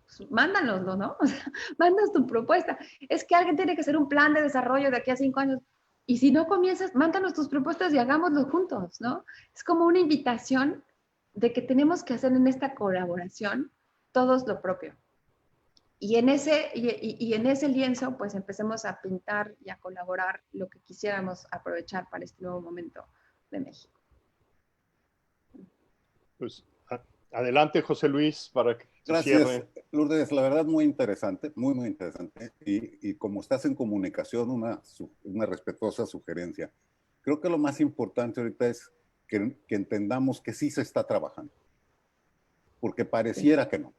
Pues mándanoslo, ¿no? O sea, mandas tu propuesta. Es que alguien tiene que hacer un plan de desarrollo de aquí a 5 años. Y si no comienzas, mándanos tus propuestas y hagámoslo juntos, ¿no? Es como una invitación de que tenemos que hacer en esta colaboración todos lo propio. Y en ese lienzo, pues empecemos a pintar y a colaborar lo que quisiéramos aprovechar para este nuevo momento de México. Pues adelante, José Luis, para que Gracias, cierre. Lourdes. La verdad, muy interesante, muy, muy interesante. Y como estás en comunicación, una respetuosa sugerencia. Creo que lo más importante ahorita es que entendamos que sí se está trabajando. Porque pareciera que no,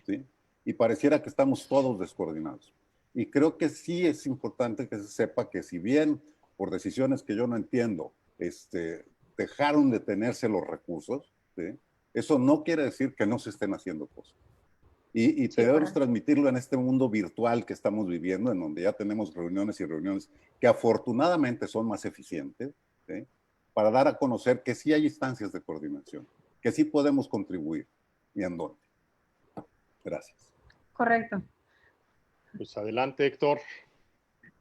¿sí? Y pareciera que estamos todos descoordinados. Y creo que sí es importante que se sepa que si bien por decisiones que yo no entiendo, dejaron de tenerse los recursos, ¿sí? Eso no quiere decir que no se estén haciendo cosas. Y debemos transmitirlo en este mundo virtual que estamos viviendo, en donde ya tenemos reuniones y reuniones que afortunadamente son más eficientes, ¿sí? Para dar a conocer que sí hay instancias de coordinación, que sí podemos contribuir. ¿Y en dónde? Gracias. Correcto. Pues adelante, Héctor.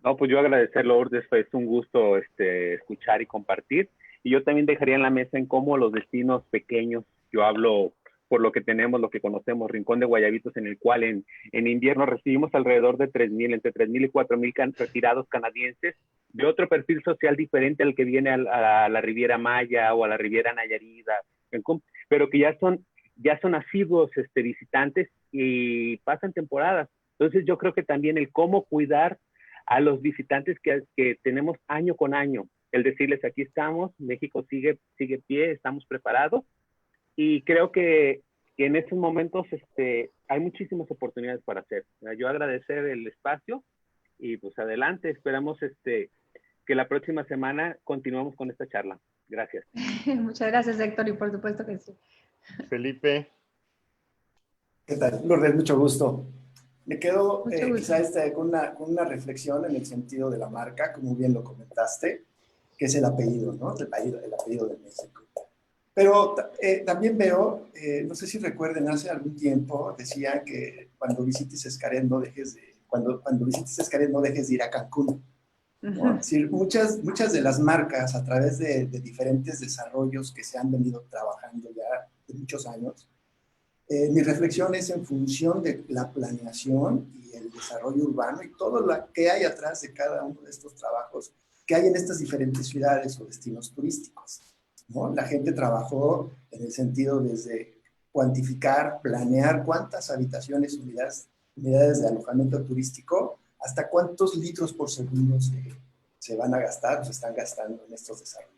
No, pues yo agradecer, Lourdes, es un gusto escuchar y compartir. Y yo también dejaría en la mesa en cómo los destinos pequeños, yo hablo por lo que tenemos, lo que conocemos, Rincón de Guayabitos, en el cual en invierno recibimos alrededor de 3,000, entre 3,000 y 4,000 retirados canadienses, de otro perfil social diferente al que viene a la Riviera Maya o a la Riviera Nayarida, pero que ya son asiduos visitantes y pasan temporadas. Entonces yo creo que también el cómo cuidar a los visitantes que tenemos año con año, el decirles aquí estamos, México sigue pie, estamos preparados, y creo que en estos momentos hay muchísimas oportunidades para hacer. Yo agradecer el espacio y pues adelante, esperamos que la próxima semana continuemos con esta charla. Gracias. Muchas gracias, Héctor, y por supuesto que sí. Felipe. ¿Qué tal? Lourdes, mucho gusto. Me quedo quizá con una reflexión en el sentido de la marca, como bien lo comentaste, que es el apellido, ¿no? El apellido de México. Pero también veo, no sé si recuerden, hace algún tiempo decían que cuando visites Xcaret no dejes de ir a Cancún, ¿no? Es decir, muchas de las marcas a través de diferentes desarrollos que se han venido trabajando ya de muchos años, mi reflexión es en función de la planeación y el desarrollo urbano y todo lo que hay atrás de cada uno de estos trabajos que hay en estas diferentes ciudades o destinos turísticos, ¿no? La gente trabajó en el sentido desde cuantificar, planear cuántas habitaciones, unidades de alojamiento turístico, hasta cuántos litros por segundo se van a gastar o se están gastando en estos desarrollos.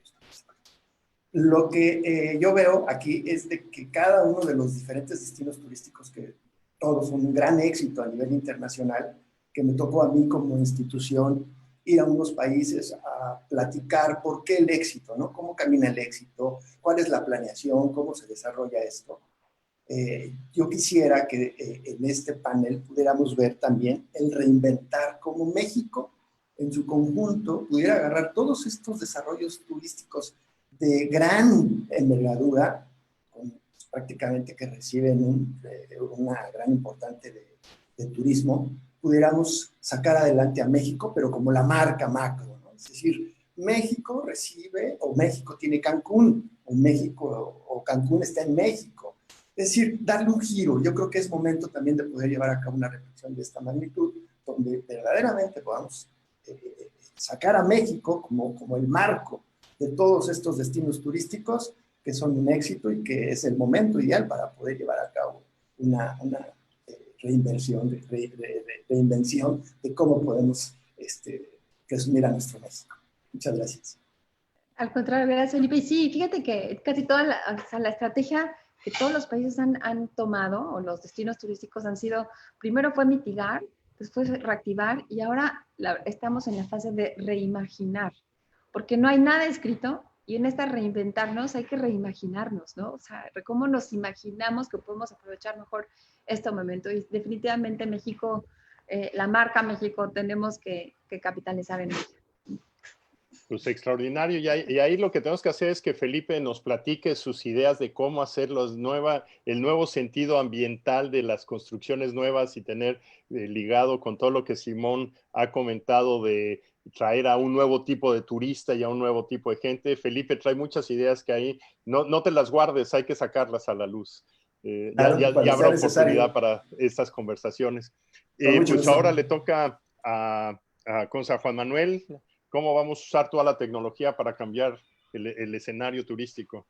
Lo que yo veo aquí es de que cada uno de los diferentes destinos turísticos, que todos son un gran éxito a nivel internacional, que me tocó a mí como institución ir a unos países a platicar por qué el éxito, ¿no? Cómo camina el éxito, cuál es la planeación, cómo se desarrolla esto. Yo quisiera que en este panel pudiéramos ver también el reinventar cómo México en su conjunto pudiera agarrar todos estos desarrollos turísticos de gran envergadura, prácticamente que reciben una gran importante de turismo, pudiéramos sacar adelante a México, pero como la marca macro, ¿no? Es decir, México recibe, o México tiene Cancún, o Cancún está en México. Es decir, darle un giro. Yo creo que es momento también de poder llevar a cabo una reflexión de esta magnitud, donde verdaderamente podamos sacar a México como el marco de todos estos destinos turísticos que son un éxito y que es el momento ideal para poder llevar a cabo una reinvención de cómo podemos resumir a nuestro México. Muchas gracias. Al contrario, gracias, Felipe. Y sí, fíjate que casi toda la estrategia que todos los países han tomado, o los destinos turísticos han sido, primero fue mitigar, después reactivar, y ahora estamos en la fase de reimaginar, porque no hay nada escrito, y en esta reinventarnos hay que reimaginarnos, ¿no? O sea, cómo nos imaginamos que podemos aprovechar mejor este momento. Y definitivamente México, la marca México, tenemos que capitalizar en ella. Pues extraordinario. Y ahí lo que tenemos que hacer es que Felipe nos platique sus ideas de cómo hacer el nuevo sentido ambiental de las construcciones nuevas y tener ligado con todo lo que Simón ha comentado de traer a un nuevo tipo de turista y a un nuevo tipo de gente. Felipe trae muchas ideas que ahí no te las guardes, hay que sacarlas a la luz. Claro, ya habrá oportunidad para estas conversaciones. Pues ahora le toca a Juan Manuel. ¿Cómo vamos a usar toda la tecnología para cambiar el escenario turístico?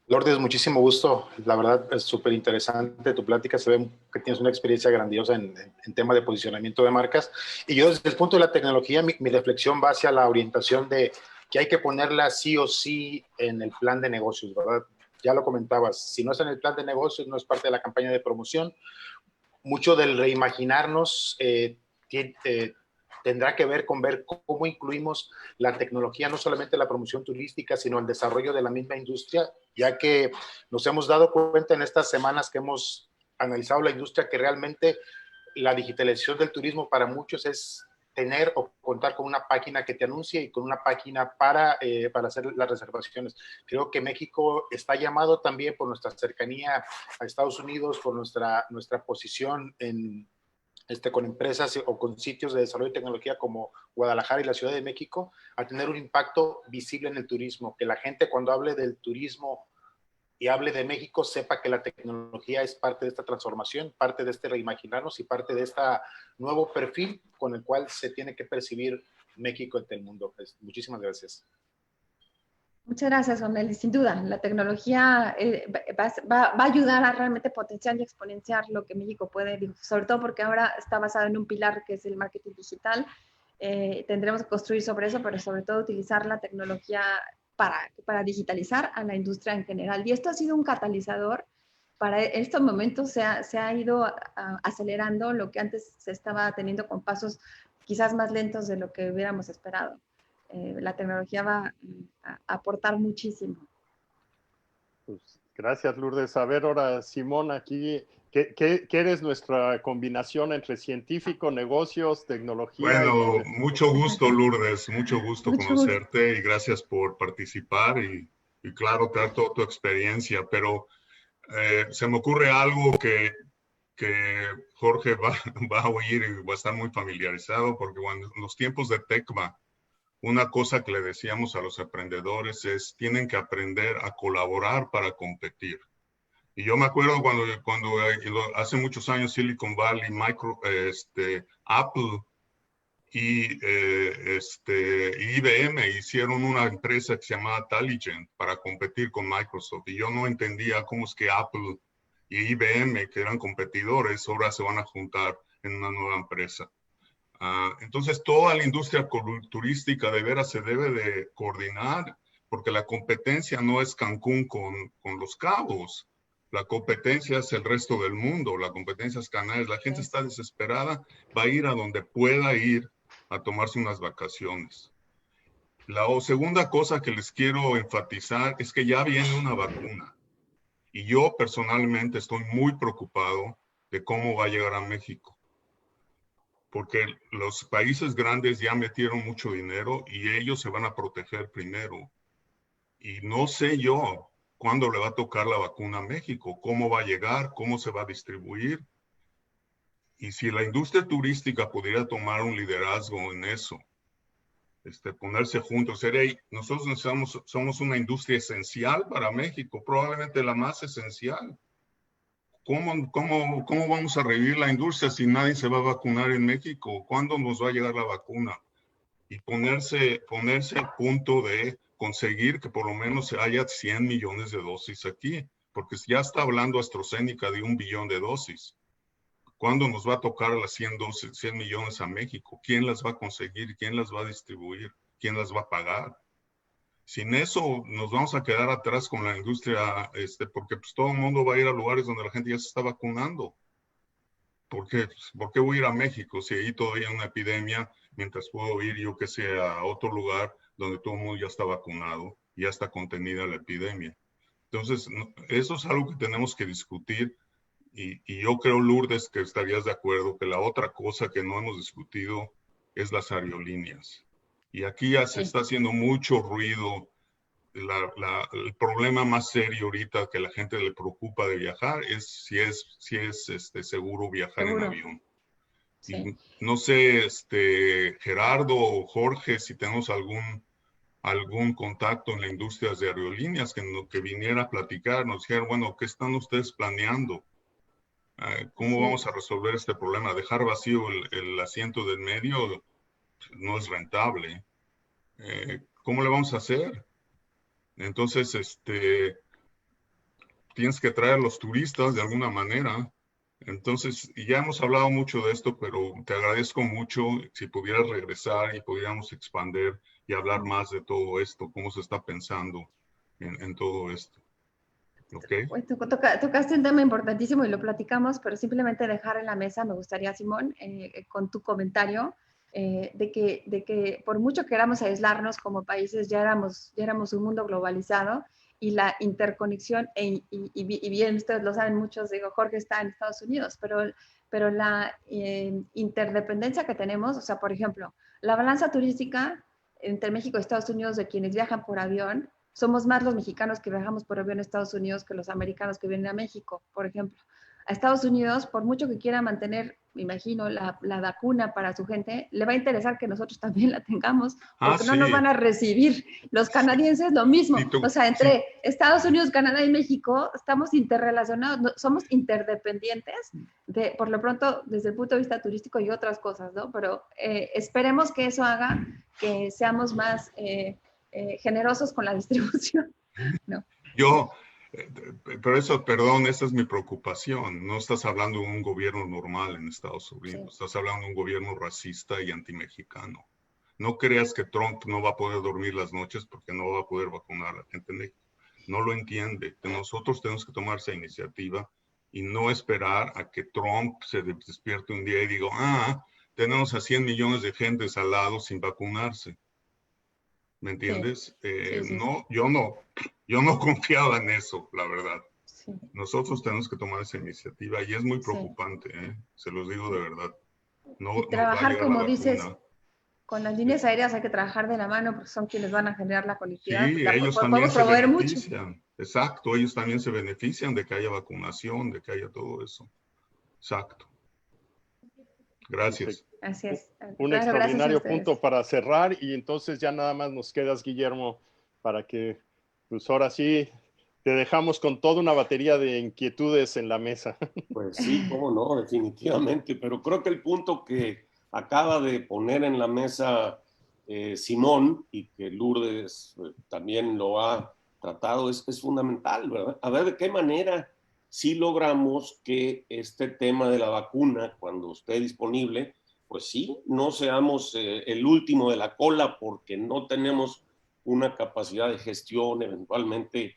Lourdes, muchísimo gusto. La verdad es súper interesante tu plática. Se ve que tienes una experiencia grandiosa en tema de posicionamiento de marcas. Y yo desde el punto de la tecnología, mi reflexión va hacia la orientación de que hay que ponerla sí o sí en el plan de negocios, ¿verdad? Ya lo comentabas, si no está en el plan de negocios, no es parte de la campaña de promoción. Mucho del reimaginarnos tendrá que ver con ver cómo incluimos la tecnología, no solamente la promoción turística, sino el desarrollo de la misma industria, ya que nos hemos dado cuenta en estas semanas que hemos analizado la industria que realmente la digitalización del turismo para muchos es tener o contar con una página que te anuncie y con una página para hacer las reservaciones. Creo que México está llamado también por nuestra cercanía a Estados Unidos, por nuestra posición con empresas o con sitios de desarrollo de tecnología como Guadalajara y la Ciudad de México, a tener un impacto visible en el turismo, que la gente cuando hable del turismo y hable de México sepa que la tecnología es parte de esta transformación, parte de este reimaginarnos y parte de este nuevo perfil con el cual se tiene que percibir México ante el mundo. Muchísimas gracias. Muchas gracias, Manuel. Sin duda, la tecnología va a ayudar a realmente potenciar y exponenciar lo que México puede, sobre todo porque ahora está basado en un pilar que es el marketing digital. Tendremos que construir sobre eso, pero sobre todo utilizar la tecnología para digitalizar a la industria en general. Y esto ha sido un catalizador. Para estos momentos se ha ido acelerando lo que antes se estaba teniendo con pasos quizás más lentos de lo que hubiéramos esperado. La tecnología va a aportar muchísimo. Pues, gracias, Lourdes. A ver, ahora, Simón, aquí, ¿qué eres nuestra combinación entre científico, negocios, tecnología? Bueno, mucho gusto, Lourdes, mucho gusto conocerte y gracias por participar y claro, traer toda tu experiencia, pero se me ocurre algo que Jorge va a oír y va a estar muy familiarizado, porque cuando en los tiempos de TECMA, una cosa que le decíamos a los emprendedores es, tienen que aprender a colaborar para competir. Y yo me acuerdo cuando hace muchos años Silicon Valley, Apple y IBM hicieron una empresa que se llamaba Taligent para competir con Microsoft. Y yo no entendía cómo es que Apple y IBM, que eran competidores, ahora se van a juntar en una nueva empresa. Entonces, toda la industria turística de veras se debe de coordinar, porque la competencia no es Cancún con Los Cabos. La competencia es el resto del mundo, la competencia es Canarias. La gente está desesperada, va a ir a donde pueda ir a tomarse unas vacaciones. La segunda cosa que les quiero enfatizar es que ya viene una vacuna. Y yo personalmente estoy muy preocupado de cómo va a llegar a México. Porque los países grandes ya metieron mucho dinero y ellos se van a proteger primero. Y no sé yo cuándo le va a tocar la vacuna a México, cómo va a llegar, cómo se va a distribuir. Y si la industria turística pudiera tomar un liderazgo en eso, ponerse juntos, nosotros somos una industria esencial para México, probablemente la más esencial. ¿Cómo vamos a revivir la industria si nadie se va a vacunar en México? ¿Cuándo nos va a llegar la vacuna? Y ponerse a punto de conseguir que por lo menos haya 100 millones de dosis aquí, porque ya está hablando AstraZeneca de 1 billón de dosis. ¿Cuándo nos va a tocar las 100 millones a México? ¿Quién las va a conseguir? ¿Quién las va a distribuir? ¿Quién las va a pagar? Sin eso nos vamos a quedar atrás con la industria, porque pues, todo el mundo va a ir a lugares donde la gente ya se está vacunando. ¿Por qué voy a ir a México si ahí todavía hay una epidemia, mientras puedo ir, yo que sé, a otro lugar donde todo el mundo ya está vacunado, ya está contenida la epidemia? Entonces, eso es algo que tenemos que discutir. Y yo creo, Lourdes, que estarías de acuerdo que la otra cosa que no hemos discutido es las aerolíneas. Y aquí ya se está haciendo mucho ruido. El problema más serio ahorita que a la gente le preocupa de viajar es si es seguro viajar en avión. Sí. Y no sé, Gerardo o Jorge, si tenemos algún contacto en la industria de aerolíneas que viniera a platicar, nos dijera, bueno, ¿qué están ustedes planeando? ¿Cómo vamos a resolver este problema? Dejar vacío el asiento del medio no es rentable. ¿Cómo le vamos a hacer? Entonces, tienes que traer a los turistas de alguna manera. Entonces, ya hemos hablado mucho de esto, pero te agradezco mucho si pudieras regresar y pudiéramos expandir y hablar más de todo esto, cómo se está pensando en todo esto. ¿Okay? Pues tocaste un tema importantísimo y lo platicamos, pero simplemente dejar en la mesa, me gustaría, Simón, con tu comentario, de que por mucho queramos aislarnos como países, ya éramos un mundo globalizado y la interconexión, y bien ustedes lo saben muchos, digo, Jorge está en Estados Unidos, pero la interdependencia que tenemos, o sea, por ejemplo, la balanza turística entre México y Estados Unidos de quienes viajan por avión, somos más los mexicanos que viajamos por avión a Estados Unidos que los americanos que vienen a México, por ejemplo. A Estados Unidos, por mucho que quiera mantener, me imagino, la vacuna para su gente, le va a interesar que nosotros también la tengamos, porque no nos van a recibir. Los canadienses lo mismo. O sea, entre Estados Unidos, Canadá y México estamos interrelacionados, somos interdependientes, por lo pronto, desde el punto de vista turístico y otras cosas, ¿no? Pero esperemos que eso haga que seamos más generosos con la distribución. ¿No? Pero eso, perdón, esa es mi preocupación. No estás hablando de un gobierno normal en Estados Unidos, estás hablando de un gobierno racista y antimexicano. No creas que Trump no va a poder dormir las noches porque no va a poder vacunar a la gente en México. No lo entiende. Nosotros tenemos que tomar esa iniciativa y no esperar a que Trump se despierte un día y diga, tenemos a 100 millones de gentes al lado sin vacunarse. ¿Me entiendes? No, yo no confiaba en eso, la verdad. Sí. Nosotros tenemos que tomar esa iniciativa y es muy preocupante, se los digo de verdad. Y trabajar, como dices, con las líneas aéreas hay que trabajar de la mano porque son quienes van a generar la conectividad. Sí, ellos también se benefician. Mucho. Exacto, ellos también se benefician de que haya vacunación, de que haya todo eso. Exacto. Gracias. Así es. Un extraordinario punto para cerrar y entonces ya nada más nos quedas, Guillermo, para que pues ahora sí te dejamos con toda una batería de inquietudes en la mesa. Pues sí, cómo no, definitivamente, pero creo que el punto que acaba de poner en la mesa Simón y que Lourdes también lo ha tratado es fundamental, ¿verdad? A ver de qué manera sí logramos que este tema de la vacuna, cuando esté disponible, pues sí, no seamos el último de la cola porque no tenemos una capacidad de gestión, eventualmente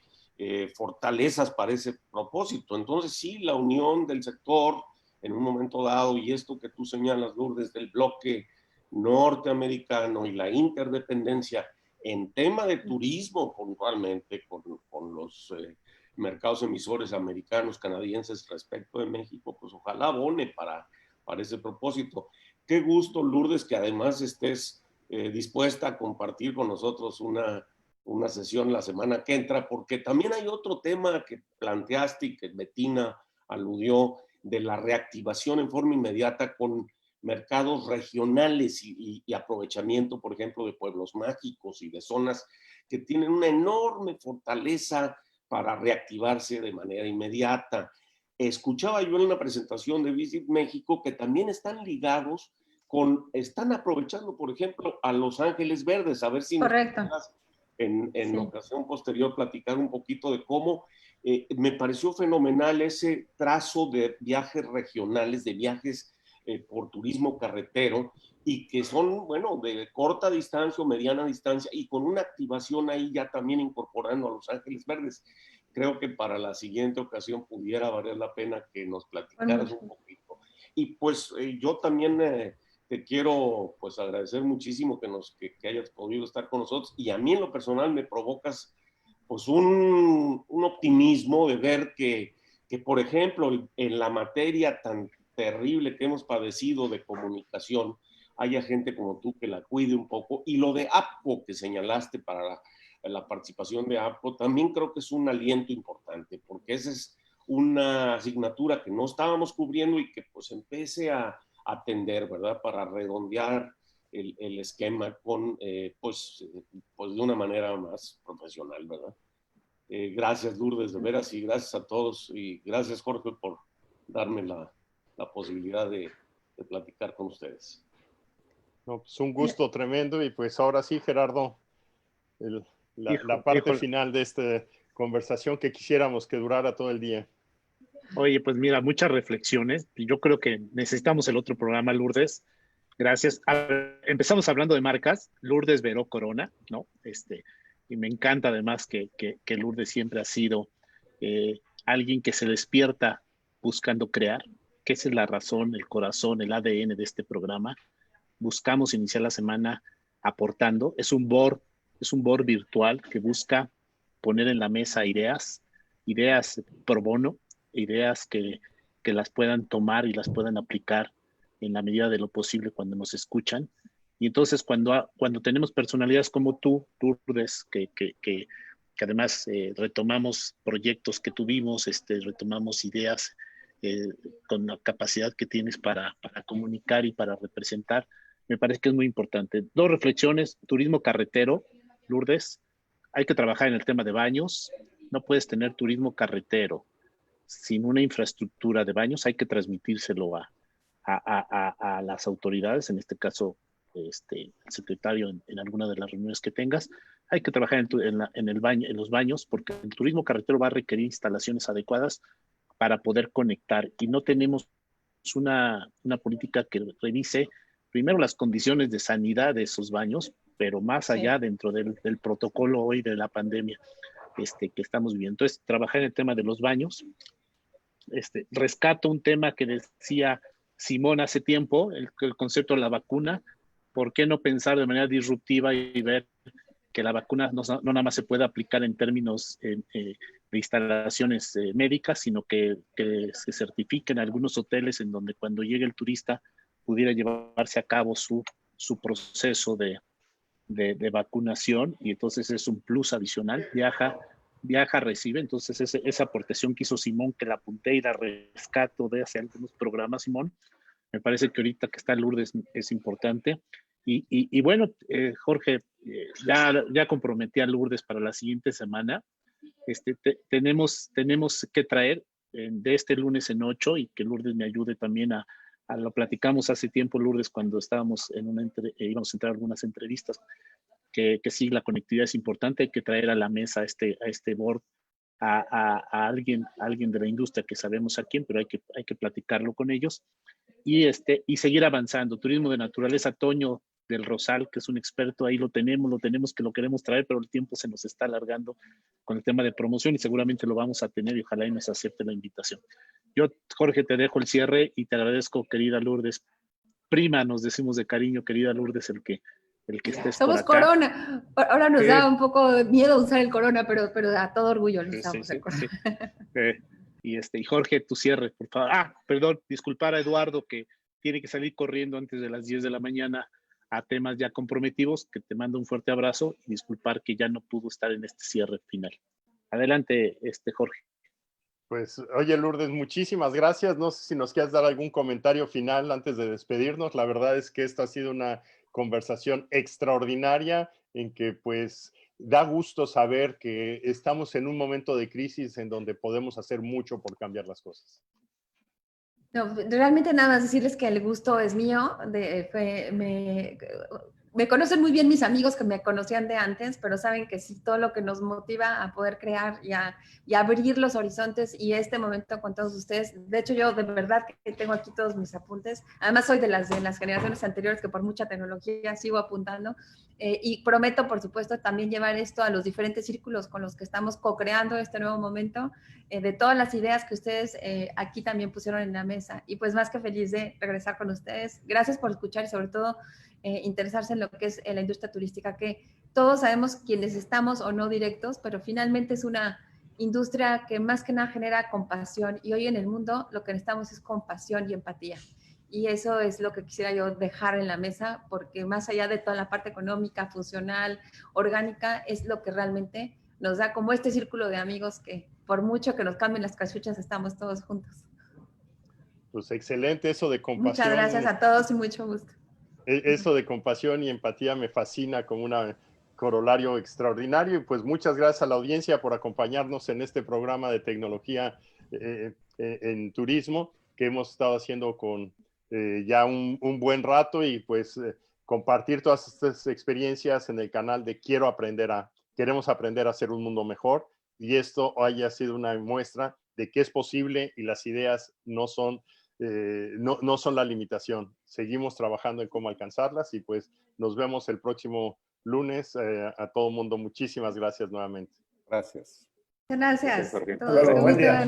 fortalezas para ese propósito. Entonces sí, la unión del sector en un momento dado y esto que tú señalas, Lourdes, del bloque norteamericano y la interdependencia en tema de turismo puntualmente con los mercados emisores americanos, canadienses respecto de México, pues ojalá abone para ese propósito. Qué gusto, Lourdes, que además estés dispuesta a compartir con nosotros una sesión la semana que entra, porque también hay otro tema que planteaste y que Bettina aludió, de la reactivación en forma inmediata con mercados regionales y aprovechamiento, por ejemplo, de pueblos mágicos y de zonas que tienen una enorme fortaleza para reactivarse de manera inmediata. Escuchaba yo en una presentación de Visit México que también están ligados están aprovechando, por ejemplo, a Los Ángeles Verdes, a ver si Correcto. en ocasión posterior platicar un poquito de cómo me pareció fenomenal ese trazo de viajes regionales, de viajes por turismo carretero, y que son, bueno, de corta distancia o mediana distancia, y con una activación ahí ya también incorporando a Los Ángeles Verdes. Creo que para la siguiente ocasión pudiera valer la pena que nos platicaras un poquito. Y pues yo también te quiero pues agradecer muchísimo que hayas podido estar con nosotros, y a mí en lo personal me provocas pues un optimismo de ver que, por ejemplo, en la materia tan terrible que hemos padecido de comunicación, haya gente como tú que la cuide un poco. Y lo de APCO que señalaste para la participación de APCO, también creo que es un aliento importante, porque esa es una asignatura que no estábamos cubriendo y que pues empiece a atender, ¿verdad? Para redondear el esquema con, pues de una manera más profesional, ¿verdad? Gracias, Lourdes, de veras, y gracias a todos, y gracias, Jorge, por darme la posibilidad de platicar con ustedes. No, pues un gusto tremendo, y pues ahora sí, Gerardo, la parte final de esta conversación que quisiéramos que durara todo el día. Oye, pues mira, muchas reflexiones. Yo creo que necesitamos el otro programa, Lourdes. Gracias. Empezamos hablando de marcas. Lourdes Veró Corona, ¿no? Y me encanta además que Lourdes siempre ha sido alguien que se despierta buscando crear, que esa es la razón, el corazón, el ADN de este programa. Buscamos iniciar la semana aportando. Es un board virtual que busca poner en la mesa ideas pro bono, ideas que las puedan tomar y las puedan aplicar en la medida de lo posible cuando nos escuchan. Y entonces cuando tenemos personalidades como tú, Lourdes, que además retomamos proyectos que tuvimos, retomamos ideas con la capacidad que tienes para comunicar y para representar, me parece que es muy importante. Dos reflexiones: turismo carretero, Lourdes, hay que trabajar en el tema de baños. No puedes tener turismo carretero sin una infraestructura de baños. Hay que transmitírselo a las autoridades, en este caso el secretario en alguna de las reuniones que tengas. Hay que trabajar en los baños, porque el turismo carretero va a requerir instalaciones adecuadas para poder conectar, y no tenemos una política que revise primero las condiciones de sanidad de esos baños, pero más allá dentro del protocolo hoy de la pandemia que estamos viviendo. Entonces, trabajar en el tema de los baños. Rescato un tema que decía Simón hace tiempo, el concepto de la vacuna. ¿Por qué no pensar de manera disruptiva y ver que la vacuna no nada más se puede aplicar en términos de instalaciones médicas, sino que se certifiquen algunos hoteles en donde cuando llegue el turista pudiera llevarse a cabo su proceso de vacunación, y entonces es un plus adicional? Viaja, recibe. Entonces esa aportación que hizo Simón, que la apunté y la rescato de hace algunos programas, Simón, me parece que ahorita que está Lourdes es importante. Y bueno, Jorge, ya comprometí a Lourdes para la siguiente semana. Tenemos que traer de este lunes en 8, y que Lourdes me ayude también lo platicamos hace tiempo, Lourdes, cuando estábamos íbamos a entrar a algunas entrevistas, que sí, la conectividad es importante. Hay que traer a la mesa a este board a alguien de la industria, que sabemos a quién, pero hay que platicarlo con ellos, y seguir avanzando. Turismo de naturaleza, Toño del Rosal, que es un experto, ahí lo tenemos, que lo queremos traer, pero el tiempo se nos está alargando con el tema de promoción, y seguramente lo vamos a tener, y ojalá y nos acepte la invitación. Yo, Jorge, te dejo el cierre y te agradezco, querida Lourdes. Prima, nos decimos de cariño, querida Lourdes, el que el que estés Somos por acá. Corona. Ahora nos da un poco de miedo usar el Corona, pero a todo orgullo lo usamos. Sí. Y Jorge, tu cierre, por favor. Perdón, disculpar a Eduardo que tiene que salir corriendo antes de las 10 de la mañana a temas ya comprometidos, que te mando un fuerte abrazo y disculpar que ya no pudo estar en este cierre final. Adelante, Jorge. Pues, oye, Lourdes, muchísimas gracias. No sé si nos quieres dar algún comentario final antes de despedirnos. La verdad es que esta ha sido una conversación extraordinaria en que, pues, da gusto saber que estamos en un momento de crisis en donde podemos hacer mucho por cambiar las cosas. No, realmente nada más decirles que el gusto es mío. Me conocen muy bien mis amigos que me conocían de antes, pero saben que sí, todo lo que nos motiva a poder crear y a abrir los horizontes y este momento con todos ustedes. De hecho, yo de verdad que tengo aquí todos mis apuntes. Además, soy de las generaciones anteriores que por mucha tecnología sigo apuntando. Y prometo, por supuesto, también llevar esto a los diferentes círculos con los que estamos co-creando este nuevo momento, de todas las ideas que ustedes aquí también pusieron en la mesa. Y pues más que feliz de regresar con ustedes. Gracias por escuchar y sobre todo interesarse en lo que es la industria turística, que todos sabemos quienes estamos o no directos, pero finalmente es una industria que más que nada genera compasión. Y hoy en el mundo lo que necesitamos es compasión y empatía. Y eso es lo que quisiera yo dejar en la mesa, porque más allá de toda la parte económica, funcional, orgánica, es lo que realmente nos da como este círculo de amigos que por mucho que nos cambien las cachuchas, estamos todos juntos. Pues excelente, eso de compasión. Muchas gracias a todos y mucho gusto. Eso de compasión y empatía me fascina como un corolario extraordinario. Y pues muchas gracias a la audiencia por acompañarnos en este programa de tecnología en turismo que hemos estado haciendo con ya un buen rato, y pues compartir todas estas experiencias en el canal de Queremos aprender a hacer un mundo mejor, y esto haya sido una muestra de que es posible y las ideas no son la limitación. Seguimos trabajando en cómo alcanzarlas, y pues nos vemos el próximo lunes. A todo el mundo, muchísimas gracias nuevamente. Gracias. Gracias. Hasta luego, buen día.